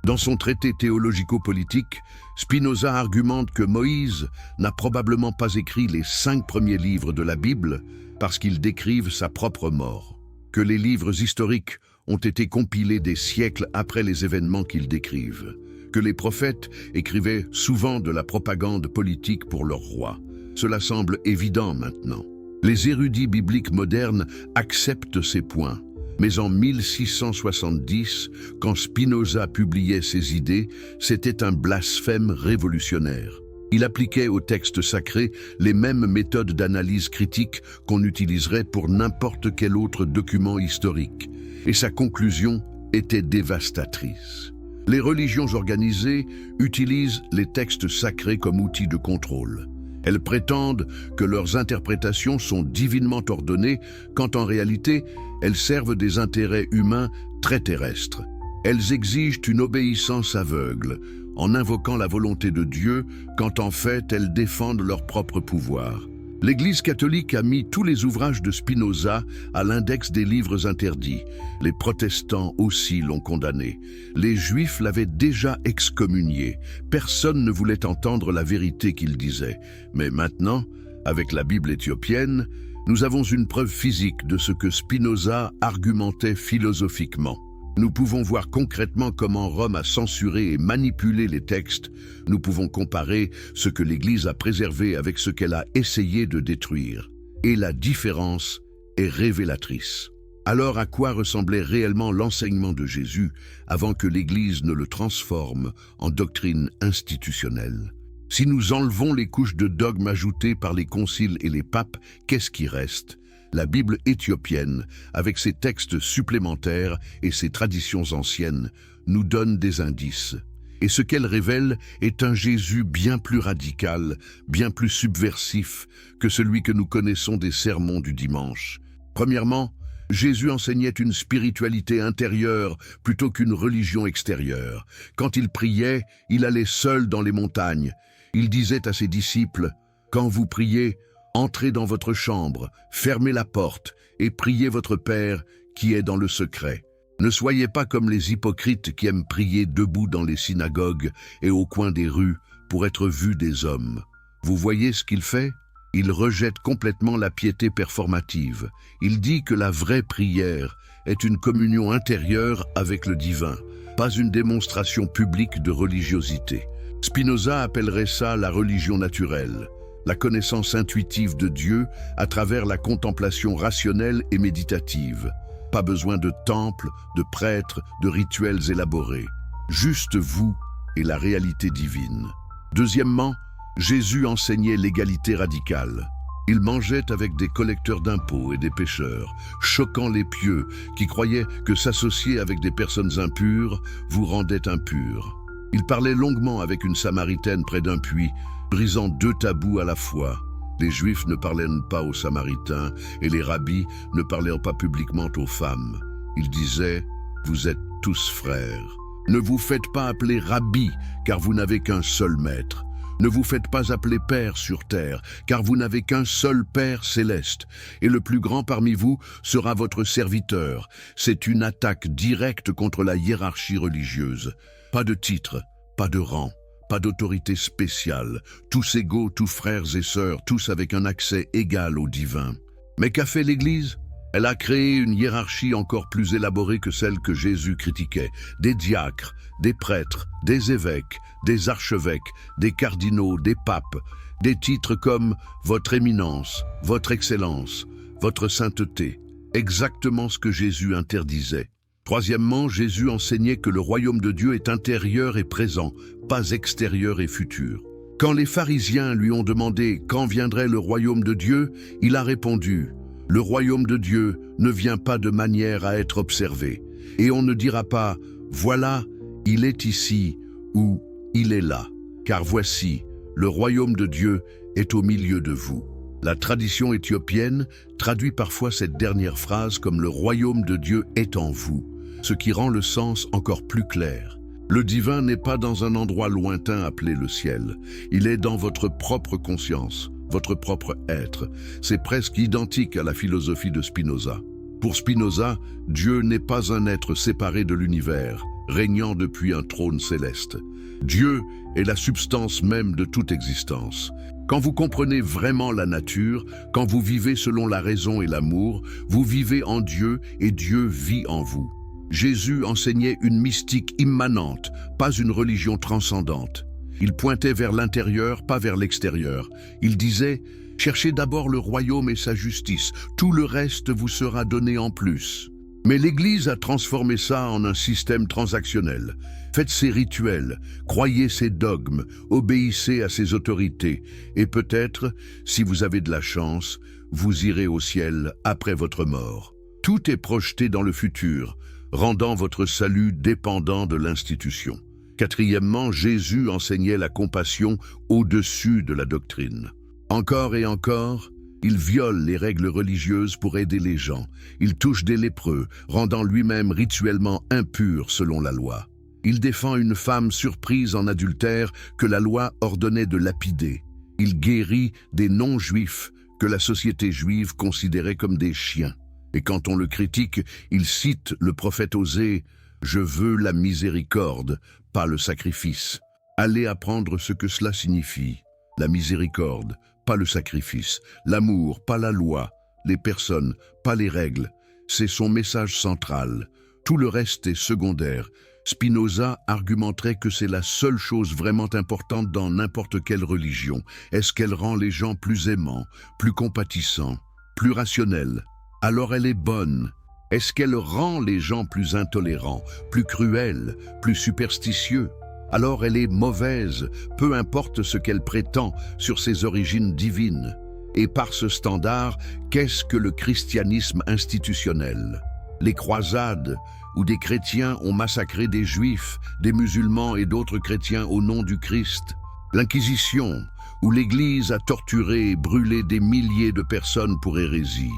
Dans son traité théologico-politique, Spinoza argumente que Moïse n'a probablement pas écrit les 5 premiers livres de la Bible parce qu'ils décrivent sa propre mort, que les livres historiques ont été compilés des siècles après les événements qu'ils décrivent, que les prophètes écrivaient souvent de la propagande politique pour leur roi. Cela semble évident maintenant. Les érudits bibliques modernes acceptent ces points. Mais en 1670, quand Spinoza publiait ses idées, c'était un blasphème révolutionnaire. Il appliquait aux textes sacrés les mêmes méthodes d'analyse critique qu'on utiliserait pour n'importe quel autre document historique. Et sa conclusion était dévastatrice. Les religions organisées utilisent les textes sacrés comme outil de contrôle. Elles prétendent que leurs interprétations sont divinement ordonnées, quand en réalité, elles servent des intérêts humains très terrestres. Elles exigent une obéissance aveugle, en invoquant la volonté de Dieu, quand en fait elles défendent leur propre pouvoir. L'Église catholique a mis tous les ouvrages de Spinoza à l'index des livres interdits. Les protestants aussi l'ont condamné. Les Juifs l'avaient déjà excommunié. Personne ne voulait entendre la vérité qu'il disait. Mais maintenant, avec la Bible éthiopienne, nous avons une preuve physique de ce que Spinoza argumentait philosophiquement. Nous pouvons voir concrètement comment Rome a censuré et manipulé les textes. Nous pouvons comparer ce que l'Église a préservé avec ce qu'elle a essayé de détruire. Et la différence est révélatrice. Alors à quoi ressemblait réellement l'enseignement de Jésus avant que l'Église ne le transforme en doctrine institutionnelle? Si nous enlevons les couches de dogmes ajoutées par les conciles et les papes, qu'est-ce qui reste? La Bible éthiopienne, avec ses textes supplémentaires et ses traditions anciennes, nous donne des indices. Et ce qu'elle révèle est un Jésus bien plus radical, bien plus subversif que celui que nous connaissons des sermons du dimanche. Premièrement, Jésus enseignait une spiritualité intérieure plutôt qu'une religion extérieure. Quand il priait, il allait seul dans les montagnes. Il disait à ses disciples, « Quand vous priez, entrez dans votre chambre, fermez la porte et priez votre Père qui est dans le secret. Ne soyez pas comme les hypocrites qui aiment prier debout dans les synagogues et au coin des rues pour être vus des hommes. Vous voyez ce qu'il fait? Il rejette complètement la piété performative. Il dit que la vraie prière est une communion intérieure avec le divin, pas une démonstration publique de religiosité. Spinoza appellerait ça la religion naturelle. La connaissance intuitive de Dieu à travers la contemplation rationnelle et méditative. Pas besoin de temples, de prêtres, de rituels élaborés. Juste vous et la réalité divine. Deuxièmement, Jésus enseignait l'égalité radicale. Il mangeait avec des collecteurs d'impôts et des pécheurs, choquant les pieux qui croyaient que s'associer avec des personnes impures vous rendait impur. Il parlait longuement avec une Samaritaine près d'un puits, brisant 2 tabous à la fois. Les Juifs ne parlaient pas aux Samaritains et les rabbis ne parlaient pas publiquement aux femmes. Il disait, vous êtes tous frères. Ne vous faites pas appeler Rabbi, car vous n'avez qu'un seul maître. Ne vous faites pas appeler Père sur terre, car vous n'avez qu'un seul Père céleste, et le plus grand parmi vous sera votre serviteur. C'est une attaque directe contre la hiérarchie religieuse. Pas de titre, pas de rang, pas d'autorité spéciale, tous égaux, tous frères et sœurs, tous avec un accès égal au divin. Mais qu'a fait l'Église ? Elle a créé une hiérarchie encore plus élaborée que celle que Jésus critiquait. Des diacres, des prêtres, des évêques, des archevêques, des cardinaux, des papes, des titres comme « Votre Éminence »,« Votre Excellence »,« Votre Sainteté », exactement ce que Jésus interdisait. Troisièmement, Jésus enseignait que le royaume de Dieu est intérieur et présent, pas extérieur et futur. Quand les pharisiens lui ont demandé quand viendrait le royaume de Dieu, il a répondu « Le royaume de Dieu ne vient pas de manière à être observé, et on ne dira pas « Voilà, il est ici » ou « Il est là », car voici, le royaume de Dieu est au milieu de vous. La tradition éthiopienne traduit parfois cette dernière phrase comme « Le royaume de Dieu est en vous », ce qui rend le sens encore plus clair. Le divin n'est pas dans un endroit lointain appelé le ciel, il est dans votre propre conscience, votre propre être. C'est presque identique à la philosophie de Spinoza. Pour Spinoza, Dieu n'est pas un être séparé de l'univers, régnant depuis un trône céleste. Dieu est la substance même de toute existence. Quand vous comprenez vraiment la nature, quand vous vivez selon la raison et l'amour, vous vivez en Dieu et Dieu vit en vous. Jésus enseignait une mystique immanente, pas une religion transcendante. Il pointait vers l'intérieur, pas vers l'extérieur. Il disait « Cherchez d'abord le royaume et sa justice, tout le reste vous sera donné en plus ». Mais l'Église a transformé ça en un système transactionnel. Faites ses rituels, croyez ses dogmes, obéissez à ses autorités, et peut-être, si vous avez de la chance, vous irez au ciel après votre mort. Tout est projeté dans le futur, rendant votre salut dépendant de l'institution. Quatrièmement, Jésus enseignait la compassion au-dessus de la doctrine. Encore et encore, il viole les règles religieuses pour aider les gens. Il touche des lépreux, rendant lui-même rituellement impur selon la loi. Il défend une femme surprise en adultère que la loi ordonnait de lapider. Il guérit des non-juifs que la société juive considérait comme des chiens. Et quand on le critique, il cite le prophète Osée « Je veux la miséricorde, pas le sacrifice ». Allez apprendre ce que cela signifie. La miséricorde, pas le sacrifice. L'amour, pas la loi. Les personnes, pas les règles. C'est son message central. Tout le reste est secondaire. Spinoza argumenterait que c'est la seule chose vraiment importante dans n'importe quelle religion. Est-ce qu'elle rend les gens plus aimants, plus compatissants, plus rationnels? Alors elle est bonne. Est-ce qu'elle rend les gens plus intolérants, plus cruels, plus superstitieux? Alors elle est mauvaise, peu importe ce qu'elle prétend sur ses origines divines. Et par ce standard, qu'est-ce que le christianisme institutionnel? Les croisades, où des chrétiens ont massacré des juifs, des musulmans et d'autres chrétiens au nom du Christ. L'Inquisition, où l'Église a torturé et brûlé des milliers de personnes pour hérésie.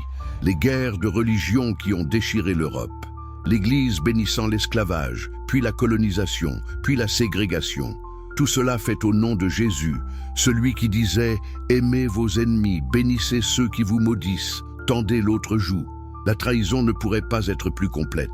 Les guerres de religion qui ont déchiré l'Europe. L'Église bénissant l'esclavage, puis la colonisation, puis la ségrégation. Tout cela fait au nom de Jésus, celui qui disait « Aimez vos ennemis, bénissez ceux qui vous maudissent, tendez l'autre joue ». La trahison ne pourrait pas être plus complète.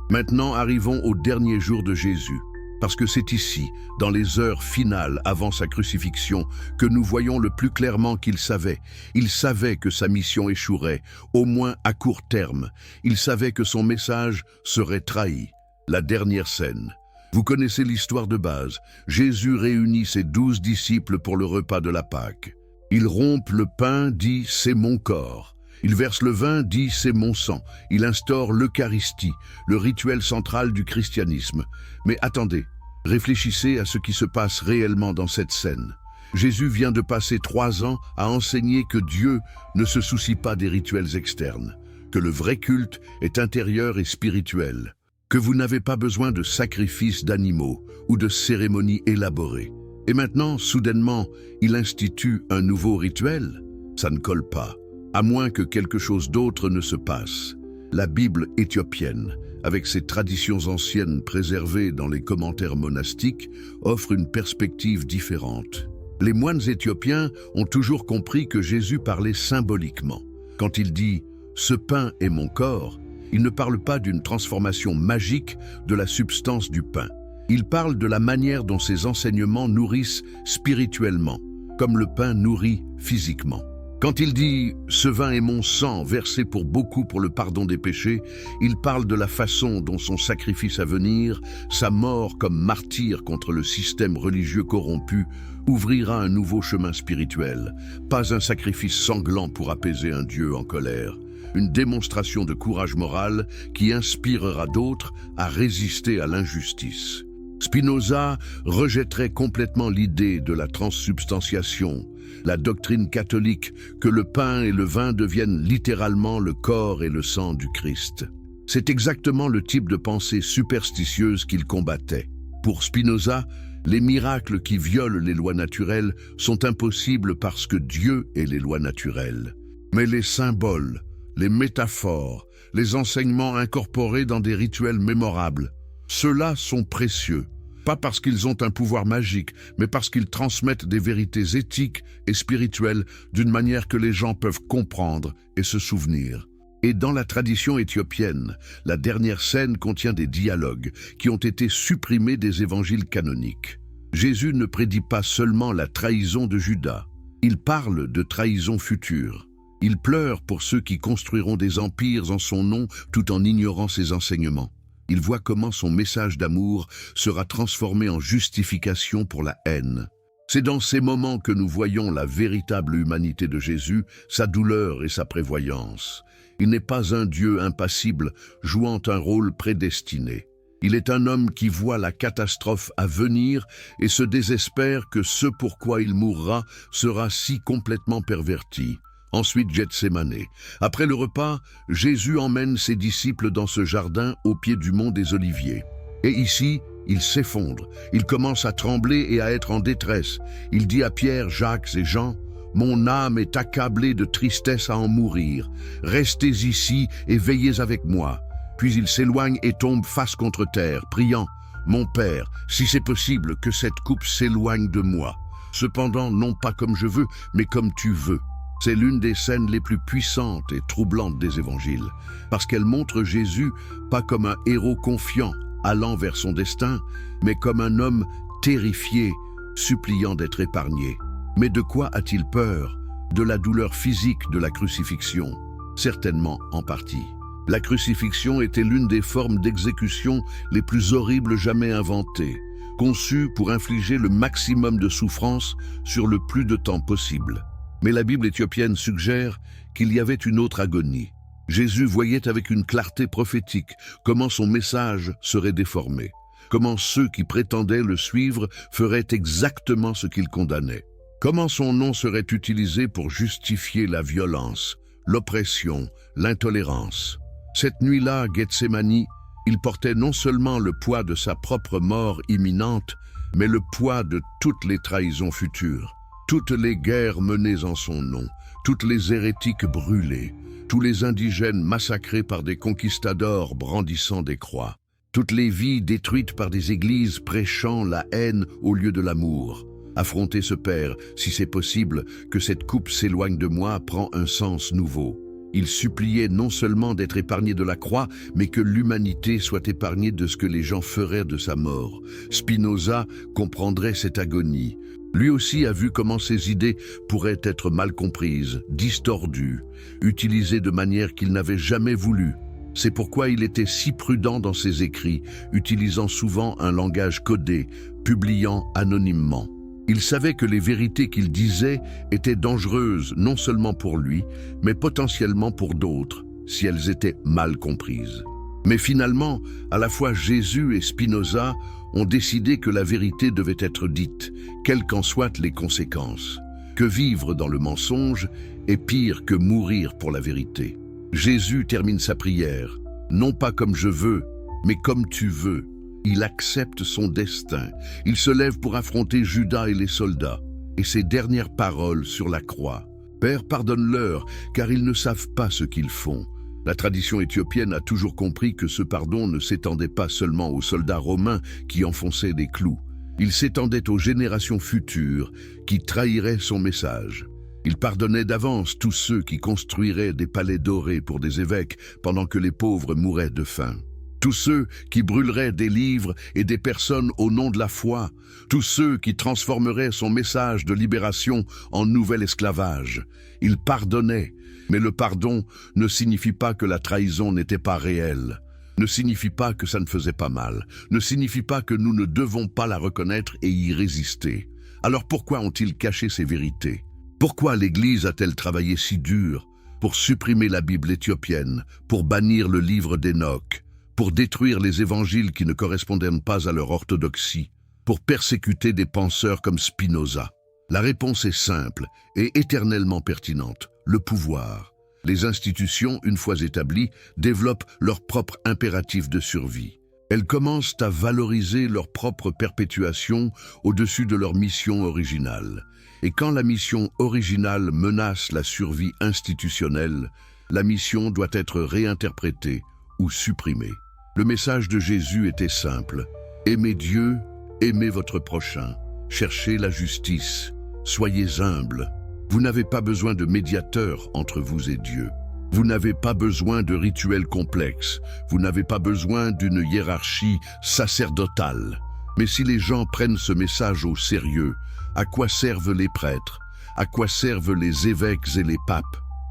Maintenant arrivons au dernier jour de Jésus, parce que c'est ici, dans les heures finales avant sa crucifixion, que nous voyons le plus clairement qu'il savait. Il savait que sa mission échouerait, au moins à court terme. Il savait que son message serait trahi. La dernière scène. Vous connaissez l'histoire de base. Jésus réunit ses 12 disciples pour le repas de la Pâque. Il rompt le pain, dit « c'est mon corps ». Il verse le vin, dit « c'est mon sang ». Il instaure l'Eucharistie, le rituel central du christianisme. Mais attendez, réfléchissez à ce qui se passe réellement dans cette scène. Jésus vient de passer 3 ans à enseigner que Dieu ne se soucie pas des rituels externes, que le vrai culte est intérieur et spirituel, que vous n'avez pas besoin de sacrifices d'animaux ou de cérémonies élaborées. Et maintenant, soudainement, il institue un nouveau rituel? Ça ne colle pas. À moins que quelque chose d'autre ne se passe. La Bible éthiopienne, avec ses traditions anciennes préservées dans les commentaires monastiques, offre une perspective différente. Les moines éthiopiens ont toujours compris que Jésus parlait symboliquement. Quand il dit « ce pain est mon corps », il ne parle pas d'une transformation magique de la substance du pain. Il parle de la manière dont ses enseignements nourrissent spirituellement, comme le pain nourrit physiquement. Quand il dit « ce vin est mon sang versé pour beaucoup pour le pardon des péchés », il parle de la façon dont son sacrifice à venir, sa mort comme martyr contre le système religieux corrompu, ouvrira un nouveau chemin spirituel, pas un sacrifice sanglant pour apaiser un Dieu en colère. Une démonstration de courage moral qui inspirera d'autres à résister à l'injustice. Spinoza rejetterait complètement l'idée de la transsubstantiation, la doctrine catholique que le pain et le vin deviennent littéralement le corps et le sang du Christ. C'est exactement le type de pensée superstitieuse qu'il combattait. Pour Spinoza, les miracles qui violent les lois naturelles sont impossibles parce que Dieu est les lois naturelles. Mais les symboles, les métaphores, les enseignements incorporés dans des rituels mémorables, ceux-là sont précieux, pas parce qu'ils ont un pouvoir magique, mais parce qu'ils transmettent des vérités éthiques et spirituelles d'une manière que les gens peuvent comprendre et se souvenir. Et dans la tradition éthiopienne, la dernière scène contient des dialogues qui ont été supprimés des évangiles canoniques. Jésus ne prédit pas seulement la trahison de Judas, il parle de trahison future. Il pleure pour ceux qui construiront des empires en son nom tout en ignorant ses enseignements. Il voit comment son message d'amour sera transformé en justification pour la haine. C'est dans ces moments que nous voyons la véritable humanité de Jésus, sa douleur et sa prévoyance. Il n'est pas un Dieu impassible, jouant un rôle prédestiné. Il est un homme qui voit la catastrophe à venir et se désespère que ce pourquoi il mourra sera si complètement perverti. Ensuite, Gethsémané. Après le repas, Jésus emmène ses disciples dans ce jardin au pied du mont des Oliviers. Et ici, il s'effondre, il commence à trembler et à être en détresse. Il dit à Pierre, Jacques et Jean, « Mon âme est accablée de tristesse à en mourir. Restez ici et veillez avec moi. » Puis il s'éloigne et tombe face contre terre, priant, « Mon Père, si c'est possible, que cette coupe s'éloigne de moi. Cependant, non pas comme je veux, mais comme tu veux. » C'est l'une des scènes les plus puissantes et troublantes des évangiles, parce qu'elle montre Jésus pas comme un héros confiant, allant vers son destin, mais comme un homme terrifié, suppliant d'être épargné. Mais de quoi a-t-il peur? De la douleur physique de la crucifixion? Certainement en partie. La crucifixion était l'une des formes d'exécution les plus horribles jamais inventées, conçue pour infliger le maximum de souffrance sur le plus de temps possible. Mais la Bible éthiopienne suggère qu'il y avait une autre agonie. Jésus voyait avec une clarté prophétique comment son message serait déformé, comment ceux qui prétendaient le suivre feraient exactement ce qu'il condamnait, comment son nom serait utilisé pour justifier la violence, l'oppression, l'intolérance. Cette nuit-là, à Gethsémani, il portait non seulement le poids de sa propre mort imminente, mais le poids de toutes les trahisons futures. Toutes les guerres menées en son nom, toutes les hérétiques brûlés, tous les indigènes massacrés par des conquistadors brandissant des croix, toutes les vies détruites par des églises prêchant la haine au lieu de l'amour. Affronter ce Père, si c'est possible, que cette coupe s'éloigne de moi, prend un sens nouveau. Il suppliait non seulement d'être épargné de la croix, mais que l'humanité soit épargnée de ce que les gens feraient de sa mort. Spinoza comprendrait cette agonie. Lui aussi a vu comment ses idées pourraient être mal comprises, distordues, utilisées de manière qu'il n'avait jamais voulu. C'est pourquoi il était si prudent dans ses écrits, utilisant souvent un langage codé, publiant anonymement. Il savait que les vérités qu'il disait étaient dangereuses non seulement pour lui, mais potentiellement pour d'autres, si elles étaient mal comprises. Mais finalement, à la fois Jésus et Spinoza ont décidé que la vérité devait être dite, quelles qu'en soient les conséquences, que vivre dans le mensonge est pire que mourir pour la vérité. Jésus termine sa prière, non pas comme je veux, mais comme tu veux. Il accepte son destin. Il se lève pour affronter Judas et les soldats. Et ses dernières paroles sur la croix. « Père, pardonne-leur, car ils ne savent pas ce qu'ils font. » La tradition éthiopienne a toujours compris que ce pardon ne s'étendait pas seulement aux soldats romains qui enfonçaient des clous. Il s'étendait aux générations futures qui trahiraient son message. Il pardonnait d'avance tous ceux qui construiraient des palais dorés pour des évêques pendant que les pauvres mouraient de faim. Tous ceux qui brûleraient des livres et des personnes au nom de la foi. Tous ceux qui transformeraient son message de libération en nouvel esclavage. Il pardonnait, mais le pardon ne signifie pas que la trahison n'était pas réelle. Ne signifie pas que ça ne faisait pas mal. Ne signifie pas que nous ne devons pas la reconnaître et y résister. Alors pourquoi ont-ils caché ces vérités? Pourquoi l'Église a-t-elle travaillé si dur pour supprimer la Bible éthiopienne, pour bannir le livre d'Enoch, pour détruire les évangiles qui ne correspondaient pas à leur orthodoxie, pour persécuter des penseurs comme Spinoza? La réponse est simple et éternellement pertinente: le pouvoir. Les institutions, une fois établies, développent leur propre impératif de survie. Elles commencent à valoriser leur propre perpétuation au-dessus de leur mission originale. Et quand la mission originale menace la survie institutionnelle, la mission doit être réinterprétée ou supprimée. Le message de Jésus était simple: aimez Dieu, aimez votre prochain, cherchez la justice, soyez humbles. Vous n'avez pas besoin de médiateur entre vous et Dieu. Vous n'avez pas besoin de rituels complexes. Vous n'avez pas besoin d'une hiérarchie sacerdotale. Mais si les gens prennent ce message au sérieux, à quoi servent les prêtres? À quoi servent les évêques et les papes?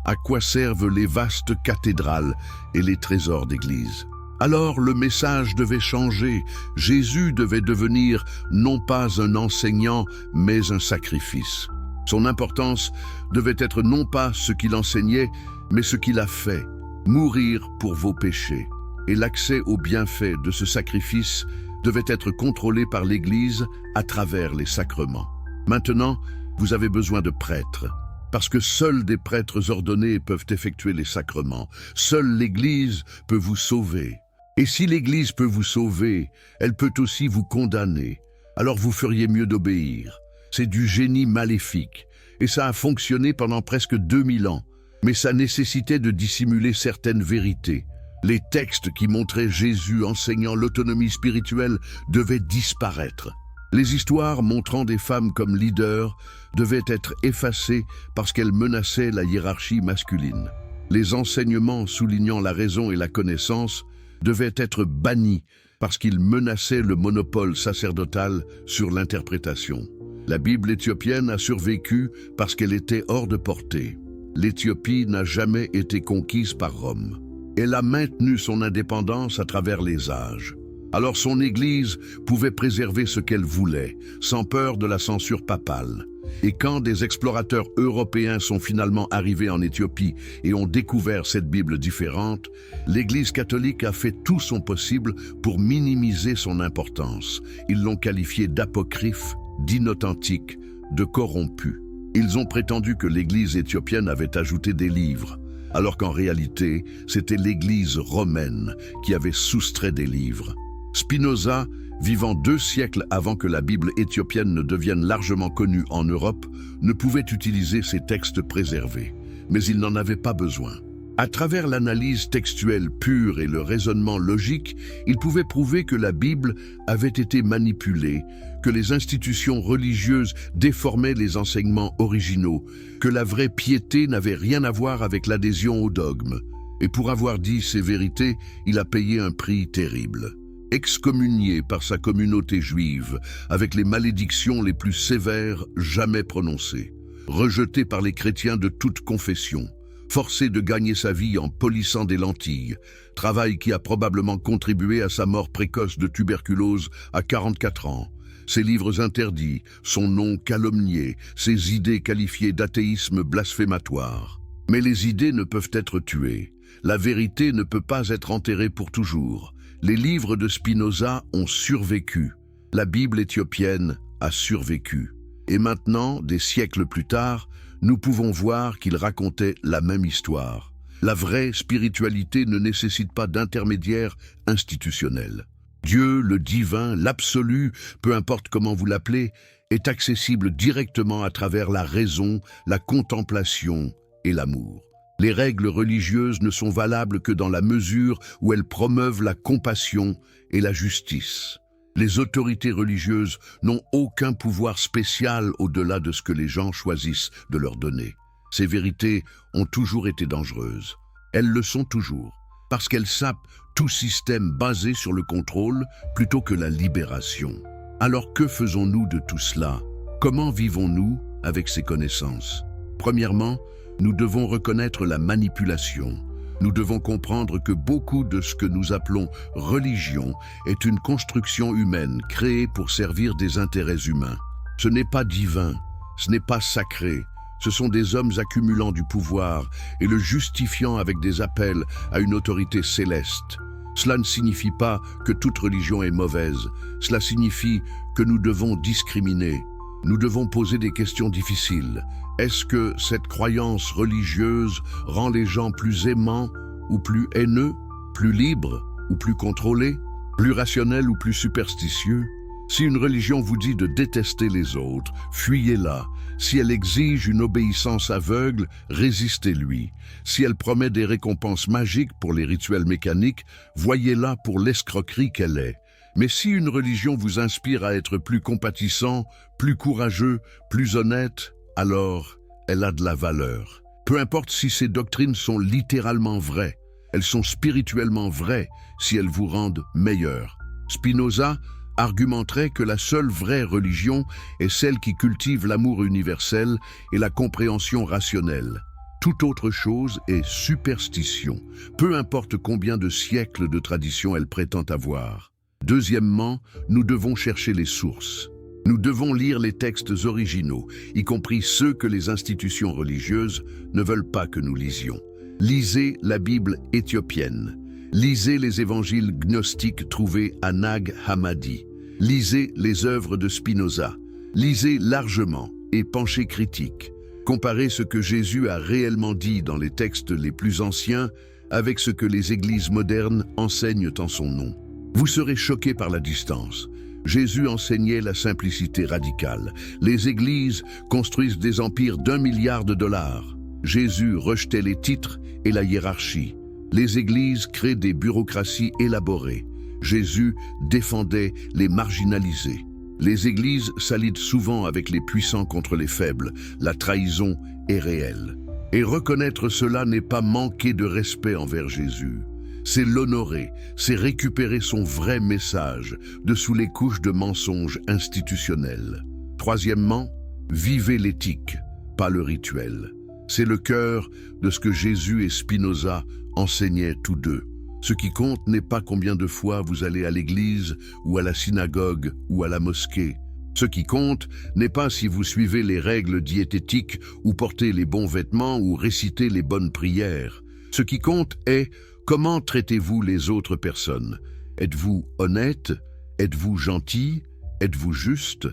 À quoi servent les vastes cathédrales et les trésors d'église? Alors le message devait changer. Jésus devait devenir non pas un enseignant, mais un sacrifice. Son importance devait être non pas ce qu'il enseignait, mais ce qu'il a fait: mourir pour vos péchés. Et l'accès aux bienfaits de ce sacrifice devait être contrôlé par l'Église à travers les sacrements. Maintenant, vous avez besoin de prêtres, parce que seuls des prêtres ordonnés peuvent effectuer les sacrements. Seule l'Église peut vous sauver. Et si l'Église peut vous sauver, elle peut aussi vous condamner. Alors vous feriez mieux d'obéir. C'est du génie maléfique, et ça a fonctionné pendant presque 2000 ans. Mais ça nécessitait de dissimuler certaines vérités. Les textes qui montraient Jésus enseignant l'autonomie spirituelle devaient disparaître. Les histoires montrant des femmes comme leaders devaient être effacées parce qu'elles menaçaient la hiérarchie masculine. Les enseignements soulignant la raison et la connaissance devaient être bannis parce qu'ils menaçaient le monopole sacerdotal sur l'interprétation. La Bible éthiopienne a survécu parce qu'elle était hors de portée. L'Éthiopie n'a jamais été conquise par Rome. Elle a maintenu son indépendance à travers les âges. Alors son Église pouvait préserver ce qu'elle voulait, sans peur de la censure papale. Et quand des explorateurs européens sont finalement arrivés en Éthiopie et ont découvert cette Bible différente, l'Église catholique a fait tout son possible pour minimiser son importance. Ils l'ont qualifiée d'apocryphe, d'inauthentique, de corrompu. Ils ont prétendu que l'Église éthiopienne avait ajouté des livres, alors qu'en réalité, c'était l'Église romaine qui avait soustrait des livres. Spinoza, vivant 2 siècles avant que la Bible éthiopienne ne devienne largement connue en Europe, ne pouvait utiliser ces textes préservés. Mais il n'en avait pas besoin. À travers l'analyse textuelle pure et le raisonnement logique, il pouvait prouver que la Bible avait été manipulée, que les institutions religieuses déformaient les enseignements originaux, que la vraie piété n'avait rien à voir avec l'adhésion au dogme. Et pour avoir dit ces vérités, il a payé un prix terrible. Excommunié par sa communauté juive, avec les malédictions les plus sévères jamais prononcées, rejeté par les chrétiens de toute confession, forcé de gagner sa vie en polissant des lentilles, travail qui a probablement contribué à sa mort précoce de tuberculose à 44 ans, ses livres interdits, son nom calomnié, ses idées qualifiées d'athéisme blasphématoire. Mais les idées ne peuvent être tuées. La vérité ne peut pas être enterrée pour toujours. Les livres de Spinoza ont survécu. La Bible éthiopienne a survécu. Et maintenant, des siècles plus tard, nous pouvons voir qu'il racontait la même histoire. La vraie spiritualité ne nécessite pas d'intermédiaire institutionnel. Dieu, le divin, l'absolu, peu importe comment vous l'appelez, est accessible directement à travers la raison, la contemplation et l'amour. Les règles religieuses ne sont valables que dans la mesure où elles promeuvent la compassion et la justice. Les autorités religieuses n'ont aucun pouvoir spécial au-delà de ce que les gens choisissent de leur donner. Ces vérités ont toujours été dangereuses. Elles le sont toujours, parce qu'elles sapent tout système basé sur le contrôle plutôt que la libération. Alors que faisons-nous de tout cela? Comment vivons-nous avec ces connaissances? Premièrement, nous devons reconnaître la manipulation. Nous devons comprendre que beaucoup de ce que nous appelons religion est une construction humaine créée pour servir des intérêts humains. Ce n'est pas divin, ce n'est pas sacré. Ce sont des hommes accumulant du pouvoir et le justifiant avec des appels à une autorité céleste. Cela ne signifie pas que toute religion est mauvaise. Cela signifie que nous devons discriminer. Nous devons poser des questions difficiles. Est-ce que cette croyance religieuse rend les gens plus aimants ou plus haineux, plus libres ou plus contrôlés, plus rationnels ou plus superstitieux? Si une religion vous dit de détester les autres, fuyez-la. Si elle exige une obéissance aveugle, résistez-lui. Si elle promet des récompenses magiques pour les rituels mécaniques, voyez-la pour l'escroquerie qu'elle est. Mais si une religion vous inspire à être plus compatissant, plus courageux, plus honnête, alors elle a de la valeur. Peu importe si ces doctrines sont littéralement vraies, elles sont spirituellement vraies si elles vous rendent meilleur. Spinoza argumenterait que la seule vraie religion est celle qui cultive l'amour universel et la compréhension rationnelle. Toute autre chose est superstition, peu importe combien de siècles de tradition elle prétend avoir. Deuxièmement, nous devons chercher les sources. Nous devons lire les textes originaux, y compris ceux que les institutions religieuses ne veulent pas que nous lisions. Lisez la Bible éthiopienne. Lisez les évangiles gnostiques trouvés à Nag Hammadi. Lisez les œuvres de Spinoza. Lisez largement et penchez critique. Comparez ce que Jésus a réellement dit dans les textes les plus anciens avec ce que les églises modernes enseignent en son nom. Vous serez choqués par la distance. Jésus enseignait la simplicité radicale. Les églises construisent des empires d'1 milliard de dollars. Jésus rejetait les titres et la hiérarchie. Les églises créent des bureaucraties élaborées. Jésus défendait les marginalisés. Les églises s'allient souvent avec les puissants contre les faibles. La trahison est réelle. Et reconnaître cela n'est pas manquer de respect envers Jésus. C'est l'honorer, c'est récupérer son vrai message de sous les couches de mensonges institutionnels. Troisièmement, vivez l'éthique, pas le rituel. C'est le cœur de ce que Jésus et Spinoza enseignaient tous deux. Ce qui compte n'est pas combien de fois vous allez à l'église ou à la synagogue ou à la mosquée. Ce qui compte n'est pas si vous suivez les règles diététiques ou portez les bons vêtements ou récitez les bonnes prières. Ce qui compte est comment traitez-vous les autres personnes. Êtes-vous honnête? Êtes-vous gentil? Êtes-vous juste?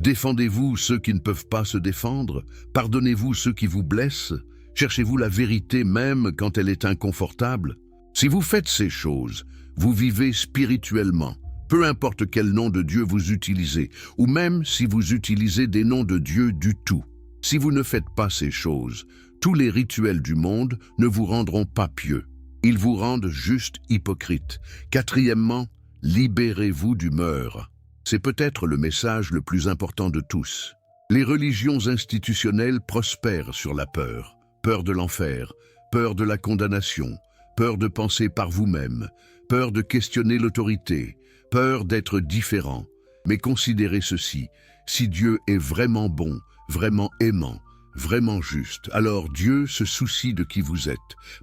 Défendez-vous ceux qui ne peuvent pas se défendre? Pardonnez-vous ceux qui vous blessent? Cherchez-vous la vérité même quand elle est inconfortable? Si vous faites ces choses, vous vivez spirituellement, peu importe quel nom de Dieu vous utilisez, ou même si vous utilisez des noms de Dieu du tout. Si vous ne faites pas ces choses, tous les rituels du monde ne vous rendront pas pieux. Ils vous rendent juste hypocrite. Quatrièmement, libérez-vous du meurtre. C'est peut-être le message le plus important de tous. Les religions institutionnelles prospèrent sur la peur. Peur de l'enfer, peur de la condamnation, peur de penser par vous-même, peur de questionner l'autorité, peur d'être différent. Mais considérez ceci, si Dieu est vraiment bon, vraiment aimant, vraiment juste, alors Dieu se soucie de qui vous êtes,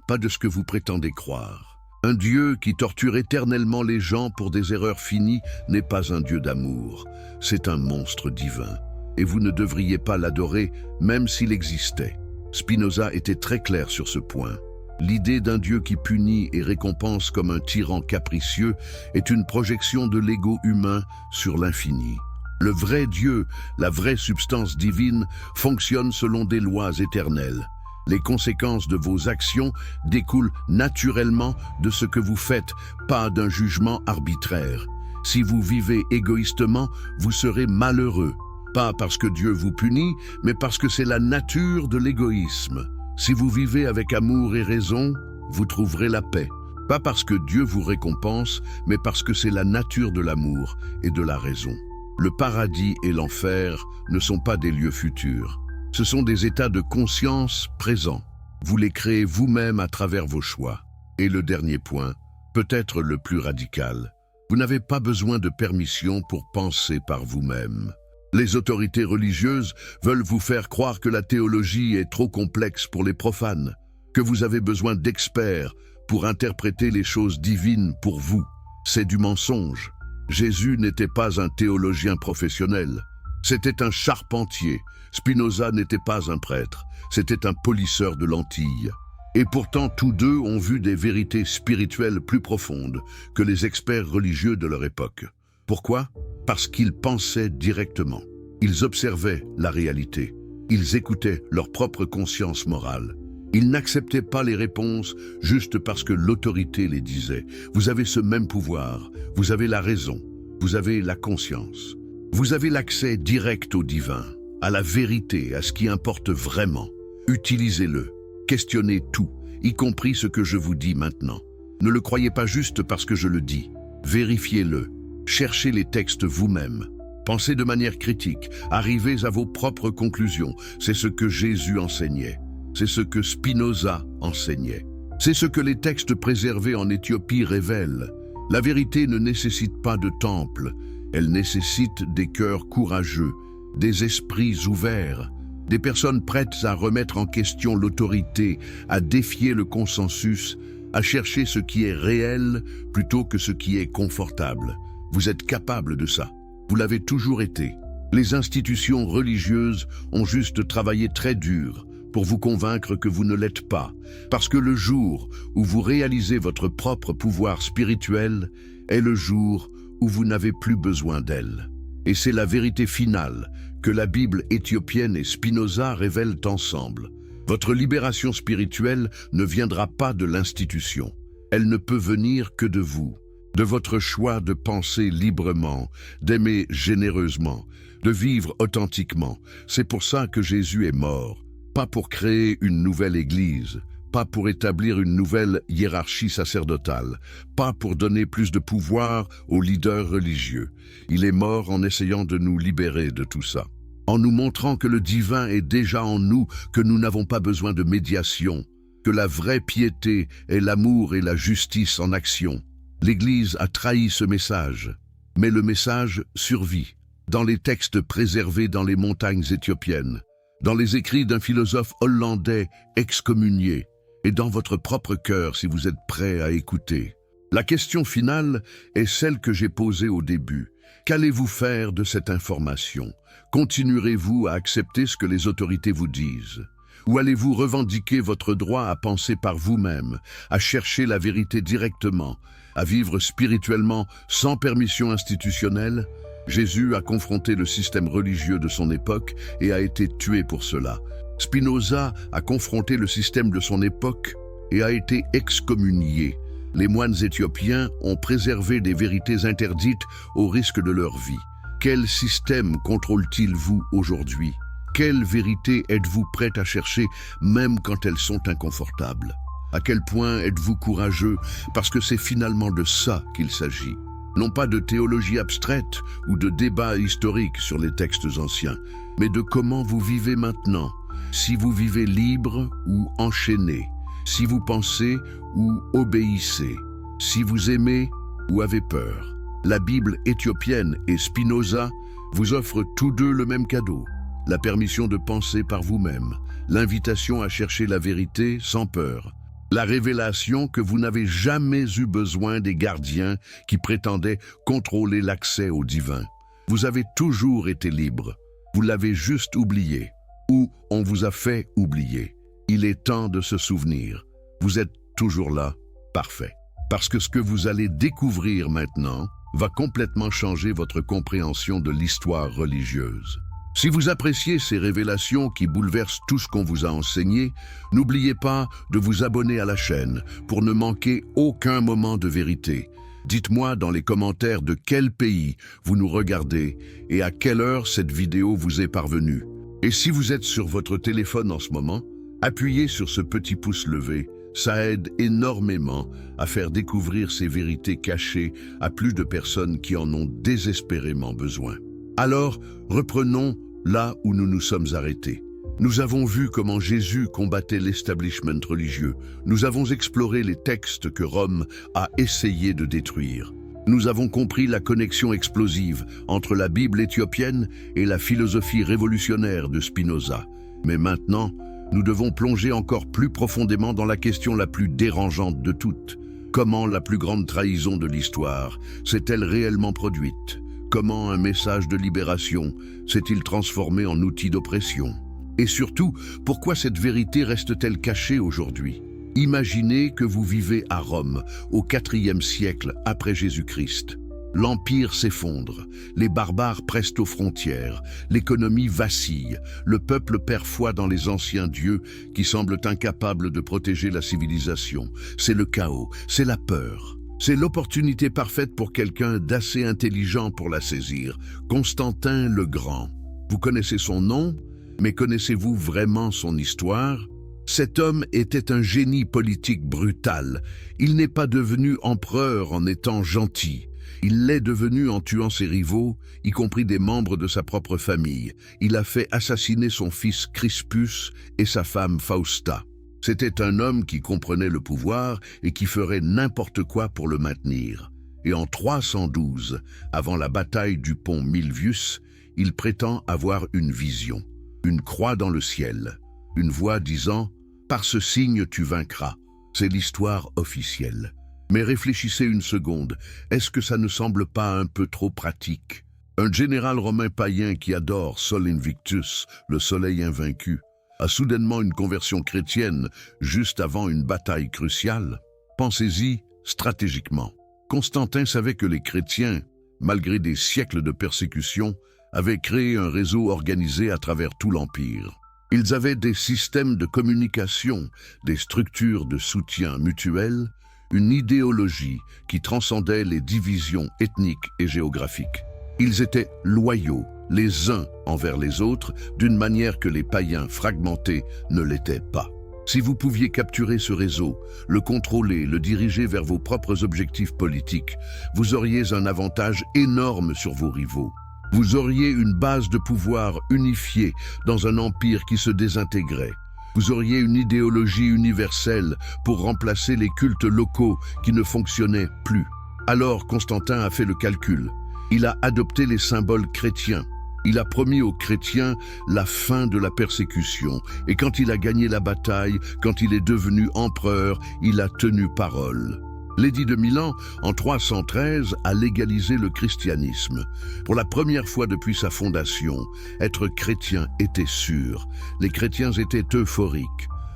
pas de ce que vous prétendez croire. Un Dieu qui torture éternellement les gens pour des erreurs finies n'est pas un Dieu d'amour, c'est un monstre divin. Et vous ne devriez pas l'adorer, même s'il existait. Spinoza était très clair sur ce point. L'idée d'un Dieu qui punit et récompense comme un tyran capricieux est une projection de l'ego humain sur l'infini. Le vrai Dieu, la vraie substance divine, fonctionne selon des lois éternelles. Les conséquences de vos actions découlent naturellement de ce que vous faites, pas d'un jugement arbitraire. Si vous vivez égoïstement, vous serez malheureux. Pas parce que Dieu vous punit, mais parce que c'est la nature de l'égoïsme. Si vous vivez avec amour et raison, vous trouverez la paix. Pas parce que Dieu vous récompense, mais parce que c'est la nature de l'amour et de la raison. Le paradis et l'enfer ne sont pas des lieux futurs. Ce sont des états de conscience présents. Vous les créez vous-même à travers vos choix. Et le dernier point, peut-être le plus radical, vous n'avez pas besoin de permission pour penser par vous-même. Les autorités religieuses veulent vous faire croire que la théologie est trop complexe pour les profanes, que vous avez besoin d'experts pour interpréter les choses divines pour vous. C'est du mensonge. Jésus n'était pas un théologien professionnel. C'était un charpentier. Spinoza n'était pas un prêtre. C'était un polisseur de lentilles. Et pourtant, tous deux ont vu des vérités spirituelles plus profondes que les experts religieux de leur époque. Pourquoi? Parce qu'ils pensaient directement. Ils observaient la réalité. Ils écoutaient leur propre conscience morale. Ils n'acceptaient pas les réponses juste parce que l'autorité les disait. Vous avez ce même pouvoir, vous avez la raison, vous avez la conscience. Vous avez l'accès direct au divin, à la vérité, à ce qui importe vraiment. Utilisez-le, questionnez tout, y compris ce que je vous dis maintenant. Ne le croyez pas juste parce que je le dis. Vérifiez-le, cherchez les textes vous-même. Pensez de manière critique, arrivez à vos propres conclusions. C'est ce que Jésus enseignait. C'est ce que Spinoza enseignait. C'est ce que les textes préservés en Éthiopie révèlent. La vérité ne nécessite pas de temple. Elle nécessite des cœurs courageux, des esprits ouverts, des personnes prêtes à remettre en question l'autorité, à défier le consensus, à chercher ce qui est réel plutôt que ce qui est confortable. Vous êtes capable de ça. Vous l'avez toujours été. Les institutions religieuses ont juste travaillé très dur pour vous convaincre que vous ne l'êtes pas, parce que le jour où vous réalisez votre propre pouvoir spirituel est le jour où vous n'avez plus besoin d'elle. Et c'est la vérité finale que la Bible éthiopienne et Spinoza révèlent ensemble. Votre libération spirituelle ne viendra pas de l'institution. Elle ne peut venir que de vous, de votre choix de penser librement, d'aimer généreusement, de vivre authentiquement. C'est pour ça que Jésus est mort. Pas pour créer une nouvelle église, pas pour établir une nouvelle hiérarchie sacerdotale, pas pour donner plus de pouvoir aux leaders religieux. Il est mort en essayant de nous libérer de tout ça, en nous montrant que le divin est déjà en nous, que nous n'avons pas besoin de médiation, que la vraie piété est l'amour et la justice en action. L'Église a trahi ce message, mais le message survit dans les textes préservés dans les montagnes éthiopiennes, dans les écrits d'un philosophe hollandais excommunié, et dans votre propre cœur si vous êtes prêt à écouter. La question finale est celle que j'ai posée au début. Qu'allez-vous faire de cette information? Continuerez-vous à accepter ce que les autorités vous disent? Ou allez-vous revendiquer votre droit à penser par vous-même, à chercher la vérité directement, à vivre spirituellement sans permission institutionnelle? Jésus a confronté le système religieux de son époque et a été tué pour cela. Spinoza a confronté le système de son époque et a été excommunié. Les moines éthiopiens ont préservé des vérités interdites au risque de leur vie. Quel système contrôle-t-il vous aujourd'hui? Quelle vérité êtes-vous prêt à chercher même quand elles sont inconfortables? À quel point êtes-vous courageux parce que c'est finalement de ça qu'il s'agit? Non pas de théologie abstraite ou de débat historique sur les textes anciens, mais de comment vous vivez maintenant, si vous vivez libre ou enchaîné, si vous pensez ou obéissez, si vous aimez ou avez peur. La Bible éthiopienne et Spinoza vous offrent tous deux le même cadeau, la permission de penser par vous-même, l'invitation à chercher la vérité sans peur, la révélation que vous n'avez jamais eu besoin des gardiens qui prétendaient contrôler l'accès au divin. Vous avez toujours été libre. Vous l'avez juste oublié. Ou on vous a fait oublier. Il est temps de se souvenir. Vous êtes toujours là. Parfait. Parce que ce que vous allez découvrir maintenant va complètement changer votre compréhension de l'histoire religieuse. Si vous appréciez ces révélations qui bouleversent tout ce qu'on vous a enseigné, n'oubliez pas de vous abonner à la chaîne pour ne manquer aucun moment de vérité. Dites-moi dans les commentaires de quel pays vous nous regardez et à quelle heure cette vidéo vous est parvenue. Et si vous êtes sur votre téléphone en ce moment, Appuyez sur ce petit pouce levé, ça aide énormément à faire découvrir ces vérités cachées à plus de personnes qui en ont désespérément besoin. Alors, reprenons là où nous nous sommes arrêtés. Nous avons vu comment Jésus combattait l'establishment religieux. Nous avons exploré les textes que Rome a essayé de détruire. Nous avons compris la connexion explosive entre la Bible éthiopienne et la philosophie révolutionnaire de Spinoza. Mais maintenant, nous devons plonger encore plus profondément dans la question la plus dérangeante de toutes. Comment la plus grande trahison de l'histoire s'est-elle réellement produite? Comment un message de libération s'est-il transformé en outil d'oppression? Et surtout, pourquoi cette vérité reste-t-elle cachée aujourd'hui? Imaginez que vous vivez à Rome, au IVe siècle après Jésus-Christ. L'Empire s'effondre, les barbares pressent aux frontières, l'économie vacille, le peuple perd foi dans les anciens dieux qui semblent incapables de protéger la civilisation. C'est le chaos, c'est la peur. C'est l'opportunité parfaite pour quelqu'un d'assez intelligent pour la saisir, Constantin le Grand. Vous connaissez son nom? Mais connaissez-vous vraiment son histoire? Cet homme était un génie politique brutal. Il n'est pas devenu empereur en étant gentil. Il l'est devenu en tuant ses rivaux, y compris des membres de sa propre famille. Il a fait assassiner son fils Crispus et sa femme Fausta. C'était un homme qui comprenait le pouvoir et qui ferait n'importe quoi pour le maintenir. Et en 312, avant la bataille du pont Milvius, il prétend avoir une vision. Une croix dans le ciel, une voix disant « Par ce signe tu vaincras ». C'est l'histoire officielle. Mais réfléchissez une seconde, est-ce que ça ne semble pas un peu trop pratique? Un général romain païen qui adore Sol Invictus, le soleil invaincu, a soudainement une conversion chrétienne juste avant une bataille cruciale? Pensez-y stratégiquement. Constantin savait que les chrétiens, malgré des siècles de persécution, avaient créé un réseau organisé à travers tout l'Empire. Ils avaient des systèmes de communication, des structures de soutien mutuel, une idéologie qui transcendait les divisions ethniques et géographiques. Ils étaient loyaux, les uns envers les autres, d'une manière que les païens fragmentés ne l'étaient pas. Si vous pouviez capturer ce réseau, le contrôler, le diriger vers vos propres objectifs politiques, vous auriez un avantage énorme sur vos rivaux. Vous auriez une base de pouvoir unifiée dans un empire qui se désintégrait. Vous auriez une idéologie universelle pour remplacer les cultes locaux qui ne fonctionnaient plus. Alors Constantin a fait le calcul. Il a adopté les symboles chrétiens. Il a promis aux chrétiens la fin de la persécution. Et quand il a gagné la bataille, quand il est devenu empereur, il a tenu parole. L'édit de Milan, en 313, a légalisé le christianisme. Pour la première fois depuis sa fondation, être chrétien était sûr. Les chrétiens étaient euphoriques.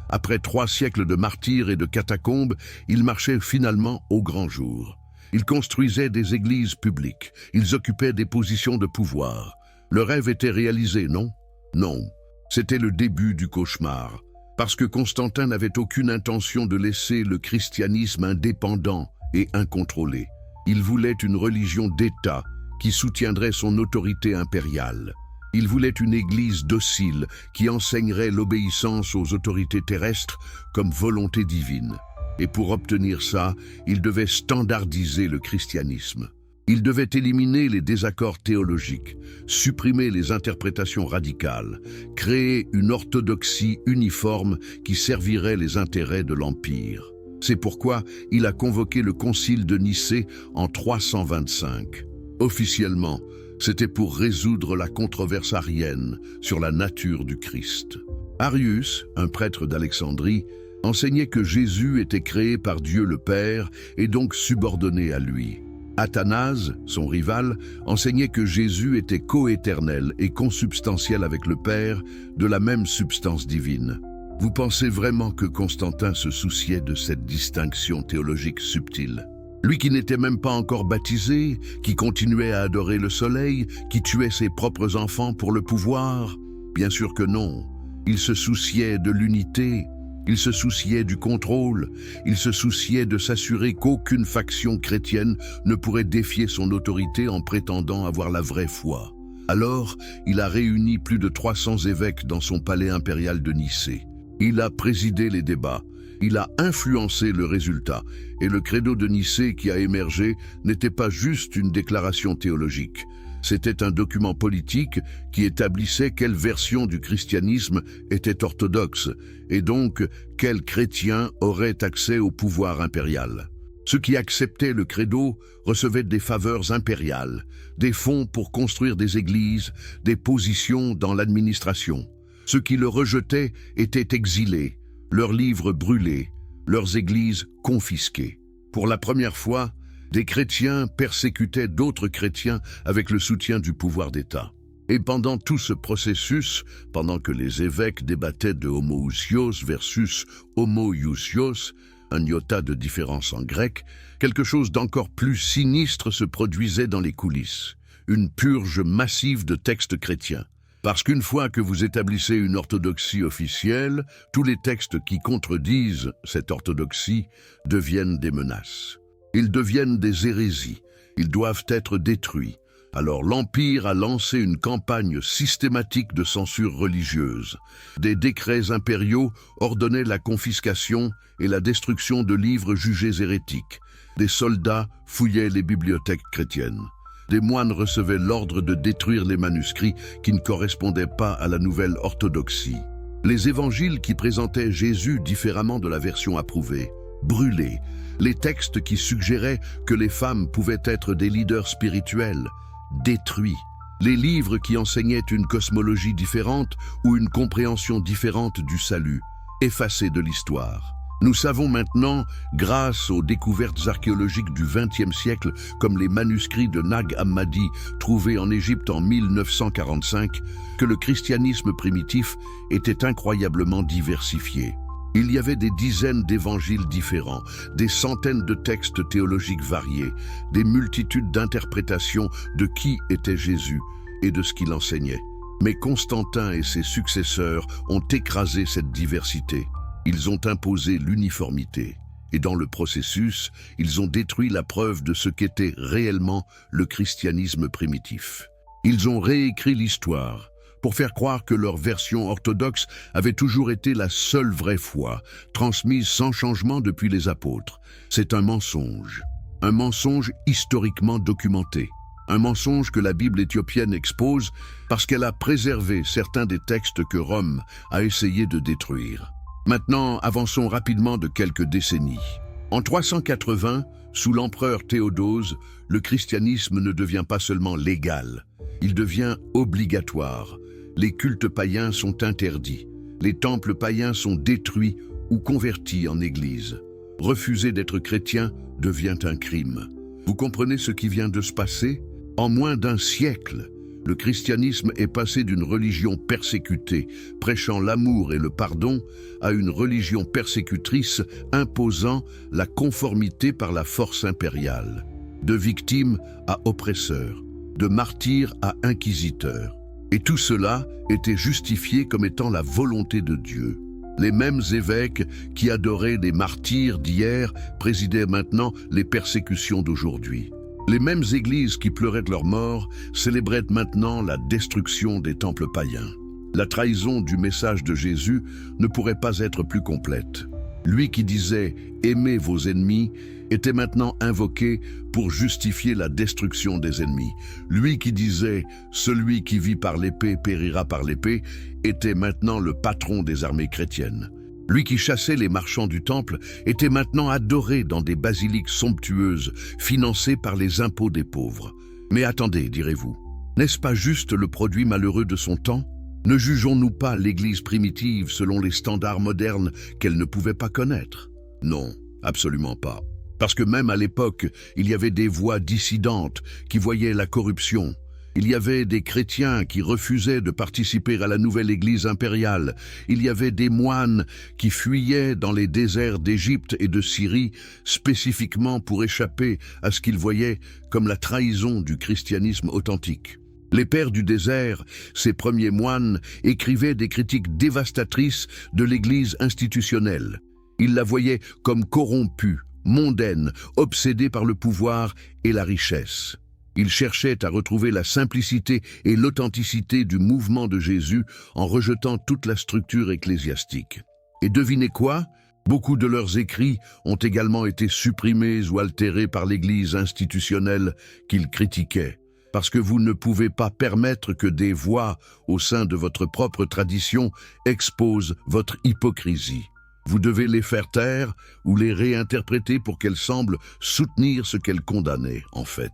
Après 3 siècles de martyrs et de catacombes, ils marchaient finalement au grand jour. Ils construisaient des églises publiques. Ils occupaient des positions de pouvoir. Le rêve était réalisé, non? Non. C'était le début du cauchemar. Parce que Constantin n'avait aucune intention de laisser le christianisme indépendant et incontrôlé. Il voulait une religion d'État qui soutiendrait son autorité impériale. Il voulait une église docile qui enseignerait l'obéissance aux autorités terrestres comme volonté divine. Et pour obtenir ça, il devait standardiser le christianisme. Il devait éliminer les désaccords théologiques, supprimer les interprétations radicales, créer une orthodoxie uniforme qui servirait les intérêts de l'Empire. C'est pourquoi il a convoqué le concile de Nicée en 325. Officiellement, c'était pour résoudre la controverse arienne sur la nature du Christ. Arius, un prêtre d'Alexandrie, enseignait que Jésus était créé par Dieu le Père et donc subordonné à lui. Athanase, son rival, enseignait que Jésus était coéternel et consubstantiel avec le Père, de la même substance divine. Vous pensez vraiment que Constantin se souciait de cette distinction théologique subtile? Lui qui n'était même pas encore baptisé, qui continuait à adorer le soleil, qui tuait ses propres enfants pour le pouvoir? Bien sûr que non. Il se souciait de l'unité. Il se souciait du contrôle, il se souciait de s'assurer qu'aucune faction chrétienne ne pourrait défier son autorité en prétendant avoir la vraie foi. Alors, il a réuni plus de 300 évêques dans son palais impérial de Nicée. Il a présidé les débats, il a influencé le résultat, et le credo de Nicée qui a émergé n'était pas juste une déclaration théologique. C'était un document politique qui établissait quelle version du christianisme était orthodoxe, et donc quels chrétiens auraient accès au pouvoir impérial. Ceux qui acceptaient le credo recevaient des faveurs impériales, des fonds pour construire des églises, des positions dans l'administration. Ceux qui le rejetaient étaient exilés, leurs livres brûlés, leurs églises confisquées. Pour la première fois, des chrétiens persécutaient d'autres chrétiens avec le soutien du pouvoir d'État. Et pendant tout ce processus, pendant que les évêques débattaient de homoousios versus homoiousios, un iota de différence en grec, quelque chose d'encore plus sinistre se produisait dans les coulisses. Une purge massive de textes chrétiens. Parce qu'une fois que vous établissez une orthodoxie officielle, tous les textes qui contredisent cette orthodoxie deviennent des menaces. Ils deviennent des hérésies. Ils doivent être détruits. Alors l'Empire a lancé une campagne systématique de censure religieuse. Des décrets impériaux ordonnaient la confiscation et la destruction de livres jugés hérétiques. Des soldats fouillaient les bibliothèques chrétiennes. Des moines recevaient l'ordre de détruire les manuscrits qui ne correspondaient pas à la nouvelle orthodoxie. Les évangiles qui présentaient Jésus différemment de la version approuvée, brûlés. Les textes qui suggéraient que les femmes pouvaient être des leaders spirituels, détruits. Les livres qui enseignaient une cosmologie différente ou une compréhension différente du salut, effacés de l'histoire. Nous savons maintenant, grâce aux découvertes archéologiques du XXe siècle, comme les manuscrits de Nag Hammadi trouvés en Égypte en 1945, que le christianisme primitif était incroyablement diversifié. Il y avait des dizaines d'évangiles différents, des centaines de textes théologiques variés, des multitudes d'interprétations de qui était Jésus et de ce qu'il enseignait. Mais Constantin et ses successeurs ont écrasé cette diversité. Ils ont imposé l'uniformité. Et dans le processus, ils ont détruit la preuve de ce qu'était réellement le christianisme primitif. Ils ont réécrit l'histoire pour faire croire que leur version orthodoxe avait toujours été la seule vraie foi, transmise sans changement depuis les apôtres. C'est un mensonge historiquement documenté. Un mensonge que la Bible éthiopienne expose parce qu'elle a préservé certains des textes que Rome a essayé de détruire. Maintenant, avançons rapidement de quelques décennies. En 380, sous l'empereur Théodose, le christianisme ne devient pas seulement légal, il devient obligatoire. Les cultes païens sont interdits, les temples païens sont détruits ou convertis en église. Refuser d'être chrétien devient un crime. Vous comprenez ce qui vient de se passer? En moins d'un siècle, le christianisme est passé d'une religion persécutée, prêchant l'amour et le pardon, à une religion persécutrice imposant la conformité par la force impériale. De victime à oppresseur, de martyr à inquisiteur. Et tout cela était justifié comme étant la volonté de Dieu. Les mêmes évêques qui adoraient les martyrs d'hier présidaient maintenant les persécutions d'aujourd'hui. Les mêmes églises qui pleuraient de leur mort célébraient maintenant la destruction des temples païens. La trahison du message de Jésus ne pourrait pas être plus complète. Lui qui disait « Aimez vos ennemis » était maintenant invoqué pour justifier la destruction des ennemis. Lui qui disait « Celui qui vit par l'épée périra par l'épée » était maintenant le patron des armées chrétiennes. Lui qui chassait les marchands du temple était maintenant adoré dans des basiliques somptueuses, financées par les impôts des pauvres. Mais attendez, direz-vous, n'est-ce pas juste le produit malheureux de son temps? Ne jugeons-nous pas l'Église primitive selon les standards modernes qu'elle ne pouvait pas connaître? Non, absolument pas. Parce que même à l'époque, il y avait des voix dissidentes qui voyaient la corruption. Il y avait des chrétiens qui refusaient de participer à la nouvelle Église impériale. Il y avait des moines qui fuyaient dans les déserts d'Égypte et de Syrie, spécifiquement pour échapper à ce qu'ils voyaient comme la trahison du christianisme authentique. Les pères du désert, ces premiers moines, écrivaient des critiques dévastatrices de l'Église institutionnelle. Ils la voyaient comme corrompue, mondaine, obsédée par le pouvoir et la richesse. Ils cherchaient à retrouver la simplicité et l'authenticité du mouvement de Jésus en rejetant toute la structure ecclésiastique. Et devinez quoi? Beaucoup de leurs écrits ont également été supprimés ou altérés par l'Église institutionnelle qu'ils critiquaient, parce que vous ne pouvez pas permettre que des voix au sein de votre propre tradition exposent votre hypocrisie. Vous devez les faire taire ou les réinterpréter pour qu'elles semblent soutenir ce qu'elles condamnaient, en fait.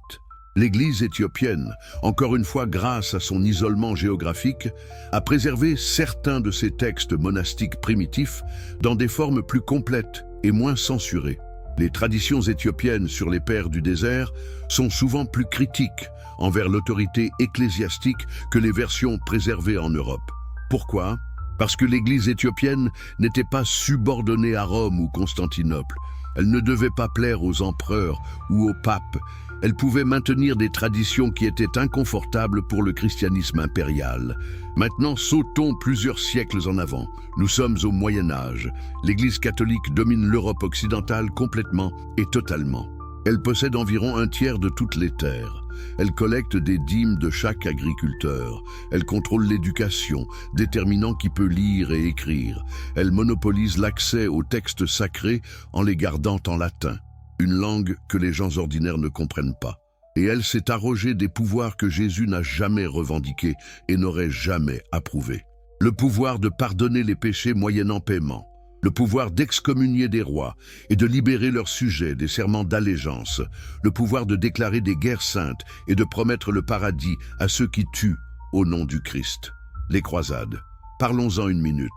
L'Église éthiopienne, encore une fois grâce à son isolement géographique, a préservé certains de ses textes monastiques primitifs dans des formes plus complètes et moins censurées. Les traditions éthiopiennes sur les pères du désert sont souvent plus critiques envers l'autorité ecclésiastique que les versions préservées en Europe. Pourquoi? Parce que l'Église éthiopienne n'était pas subordonnée à Rome ou Constantinople. Elle ne devait pas plaire aux empereurs ou aux papes. Elle pouvait maintenir des traditions qui étaient inconfortables pour le christianisme impérial. Maintenant, sautons plusieurs siècles en avant. Nous sommes au Moyen Âge. L'Église catholique domine l'Europe occidentale complètement et totalement. Elle possède environ un tiers de toutes les terres. Elle collecte des dîmes de chaque agriculteur. Elle contrôle l'éducation, déterminant qui peut lire et écrire. Elle monopolise l'accès aux textes sacrés en les gardant en latin, une langue que les gens ordinaires ne comprennent pas. Et elle s'est arrogée des pouvoirs que Jésus n'a jamais revendiqués et n'aurait jamais approuvés. Le pouvoir de pardonner les péchés moyennant paiement. Le pouvoir d'excommunier des rois et de libérer leurs sujets des serments d'allégeance, le pouvoir de déclarer des guerres saintes et de promettre le paradis à ceux qui tuent au nom du Christ. Les croisades. Parlons-en une minute.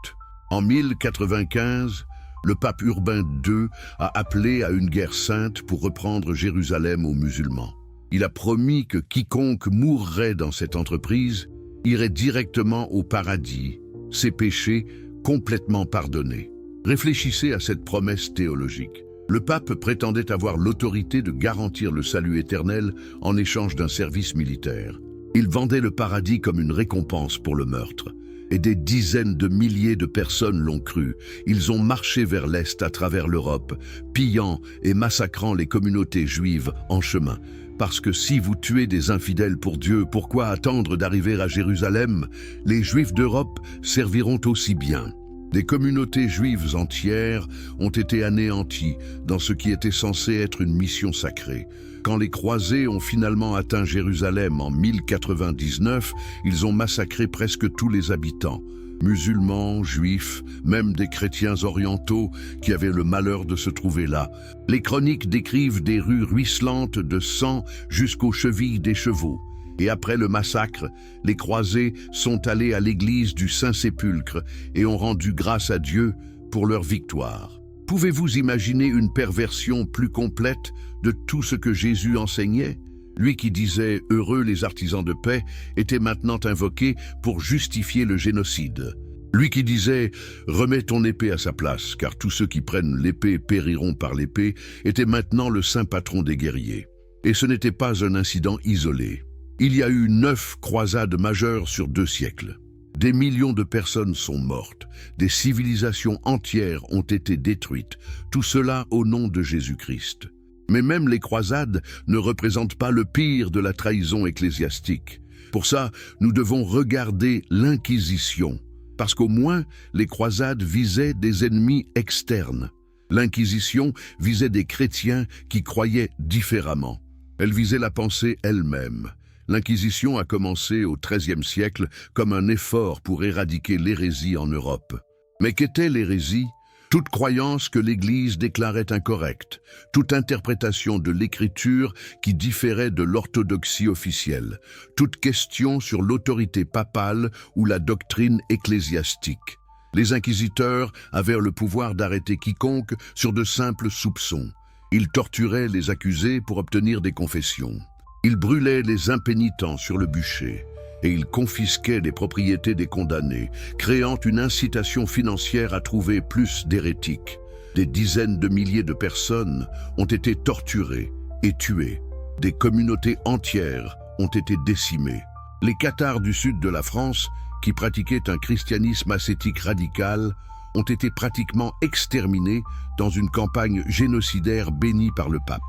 En 1095, le pape Urbain II a appelé à une guerre sainte pour reprendre Jérusalem aux musulmans. Il a promis que quiconque mourrait dans cette entreprise irait directement au paradis, ses péchés complètement pardonnés. Réfléchissez à cette promesse théologique. Le pape prétendait avoir l'autorité de garantir le salut éternel en échange d'un service militaire. Il vendait le paradis comme une récompense pour le meurtre. Et des dizaines de milliers de personnes l'ont cru. Ils ont marché vers l'Est à travers l'Europe, pillant et massacrant les communautés juives en chemin. Parce que si vous tuez des infidèles pour Dieu, pourquoi attendre d'arriver à Jérusalem? Les Juifs d'Europe serviront aussi bien. Des communautés juives entières ont été anéanties dans ce qui était censé être une mission sacrée. Quand les croisés ont finalement atteint Jérusalem en 1099, ils ont massacré presque tous les habitants, musulmans, juifs, même des chrétiens orientaux qui avaient le malheur de se trouver là. Les chroniques décrivent des rues ruisselantes de sang jusqu'aux chevilles des chevaux. Et après le massacre, les croisés sont allés à l'église du Saint-Sépulcre et ont rendu grâce à Dieu pour leur victoire. Pouvez-vous imaginer une perversion plus complète de tout ce que Jésus enseignait? Lui qui disait « Heureux les artisans de paix » était maintenant invoqué pour justifier le génocide. Lui qui disait « Remets ton épée à sa place, car tous ceux qui prennent l'épée périront par l'épée » était maintenant le saint patron des guerriers. Et ce n'était pas un incident isolé. Il y a eu 9 croisades majeures sur 2 siècles. Des millions de personnes sont mortes, des civilisations entières ont été détruites, tout cela au nom de Jésus-Christ. Mais même les croisades ne représentent pas le pire de la trahison ecclésiastique. Pour ça, nous devons regarder l'Inquisition, parce qu'au moins les croisades visaient des ennemis externes. L'Inquisition visait des chrétiens qui croyaient différemment. Elle visait la pensée elle-même. L'Inquisition a commencé au XIIIe siècle comme un effort pour éradiquer l'hérésie en Europe. Mais qu'était l'hérésie? Toute croyance que l'Église déclarait incorrecte, toute interprétation de l'Écriture qui différait de l'orthodoxie officielle, toute question sur l'autorité papale ou la doctrine ecclésiastique. Les inquisiteurs avaient le pouvoir d'arrêter quiconque sur de simples soupçons. Ils torturaient les accusés pour obtenir des confessions. Ils brûlaient les impénitents sur le bûcher et ils confisquaient les propriétés des condamnés, créant une incitation financière à trouver plus d'hérétiques. Des dizaines de milliers de personnes ont été torturées et tuées. Des communautés entières ont été décimées. Les Cathares du sud de la France, qui pratiquaient un christianisme ascétique radical, ont été pratiquement exterminés dans une campagne génocidaire bénie par le pape.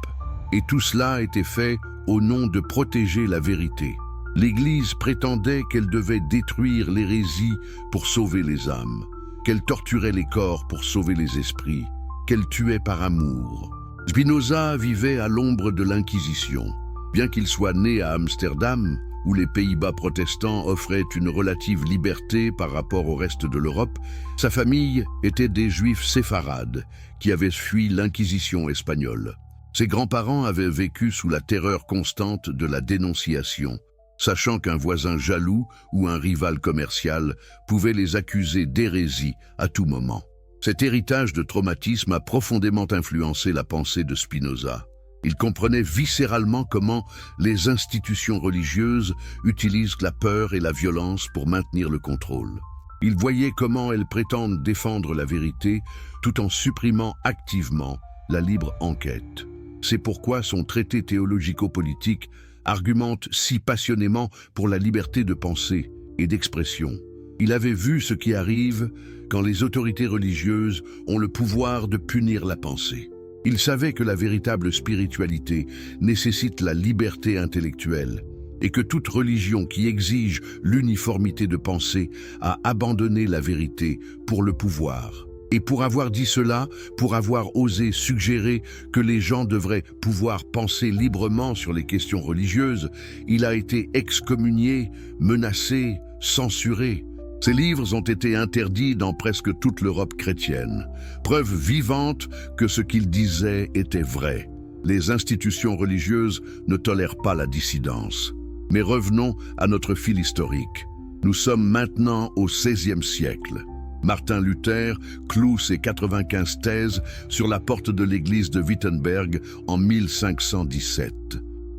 Et tout cela a été fait au nom de protéger la vérité. L'Église prétendait qu'elle devait détruire l'hérésie pour sauver les âmes. qu'elle torturait les corps pour sauver les esprits, qu'elle tuait par amour. Spinoza vivait à l'ombre de l'Inquisition. Bien qu'il soit né à Amsterdam, où les Pays-Bas protestants offraient une relative liberté par rapport au reste de l'Europe, sa famille était des Juifs séfarades qui avaient fui l'Inquisition espagnole. Ses grands-parents avaient vécu sous la terreur constante de la dénonciation, sachant qu'un voisin jaloux ou un rival commercial pouvait les accuser d'hérésie à tout moment. Cet héritage de traumatisme a profondément influencé la pensée de Spinoza. Il comprenait viscéralement comment les institutions religieuses utilisent la peur et la violence pour maintenir le contrôle. Il voyait comment elles prétendent défendre la vérité tout en supprimant activement la libre enquête. C'est pourquoi son traité théologico-politique argumente si passionnément pour la liberté de pensée et d'expression. Il avait vu ce qui arrive quand les autorités religieuses ont le pouvoir de punir la pensée. Il savait que la véritable spiritualité nécessite la liberté intellectuelle et que toute religion qui exige l'uniformité de pensée a abandonné la vérité pour le pouvoir. Et pour avoir dit cela, pour avoir osé suggérer que les gens devraient pouvoir penser librement sur les questions religieuses, il a été excommunié, menacé, censuré. Ses livres ont été interdits dans presque toute l'Europe chrétienne, preuve vivante que ce qu'il disait était vrai. Les institutions religieuses ne tolèrent pas la dissidence. Mais revenons à notre fil historique. Nous sommes maintenant au XVIe siècle. Martin Luther cloue ses 95 thèses sur la porte de l'église de Wittenberg en 1517.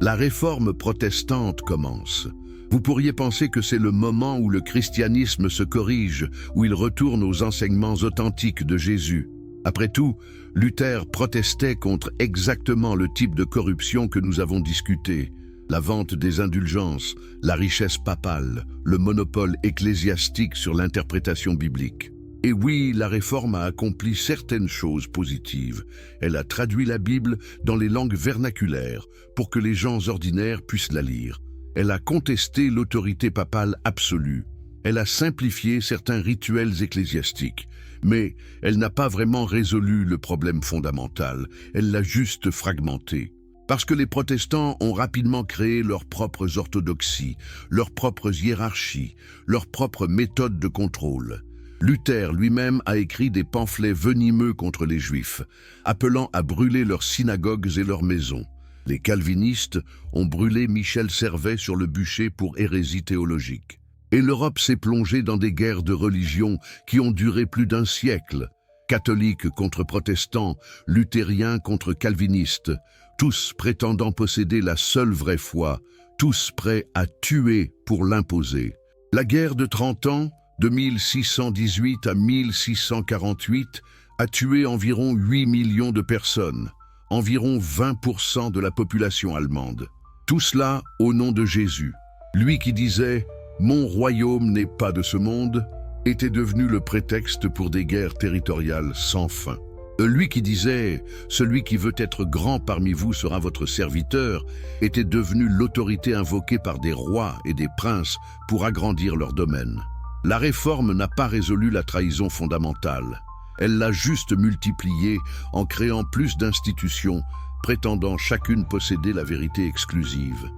La réforme protestante commence. Vous pourriez penser que c'est le moment où le christianisme se corrige, où il retourne aux enseignements authentiques de Jésus. Après tout, Luther protestait contre exactement le type de corruption que nous avons discuté. La vente des indulgences, la richesse papale, le monopole ecclésiastique sur l'interprétation biblique. Et oui, la réforme a accompli certaines choses positives. Elle a traduit la Bible dans les langues vernaculaires pour que les gens ordinaires puissent la lire. Elle a contesté l'autorité papale absolue. Elle a simplifié certains rituels ecclésiastiques. Mais elle n'a pas vraiment résolu le problème fondamental. Elle l'a juste fragmenté. Parce que les protestants ont rapidement créé leurs propres orthodoxies, leurs propres hiérarchies, leurs propres méthodes de contrôle. Luther lui-même a écrit des pamphlets venimeux contre les Juifs, appelant à brûler leurs synagogues et leurs maisons. Les calvinistes ont brûlé Michel Servet sur le bûcher pour hérésie théologique. Et l'Europe s'est plongée dans des guerres de religion qui ont duré plus d'un siècle. Catholiques contre protestants, luthériens contre calvinistes, tous prétendant posséder la seule vraie foi, tous prêts à tuer pour l'imposer. La guerre de 30 ans, de 1618 à 1648, a tué environ 8 millions de personnes, environ 20% de la population allemande. Tout cela au nom de Jésus. Lui qui disait « Mon royaume n'est pas de ce monde » était devenu le prétexte pour des guerres territoriales sans fin. Lui qui disait « Celui qui veut être grand parmi vous sera votre serviteur » était devenu l'autorité invoquée par des rois et des princes pour agrandir leur domaine. La réforme n'a pas résolu la trahison fondamentale. Elle l'a juste multipliée en créant plus d'institutions, prétendant chacune posséder la vérité exclusive.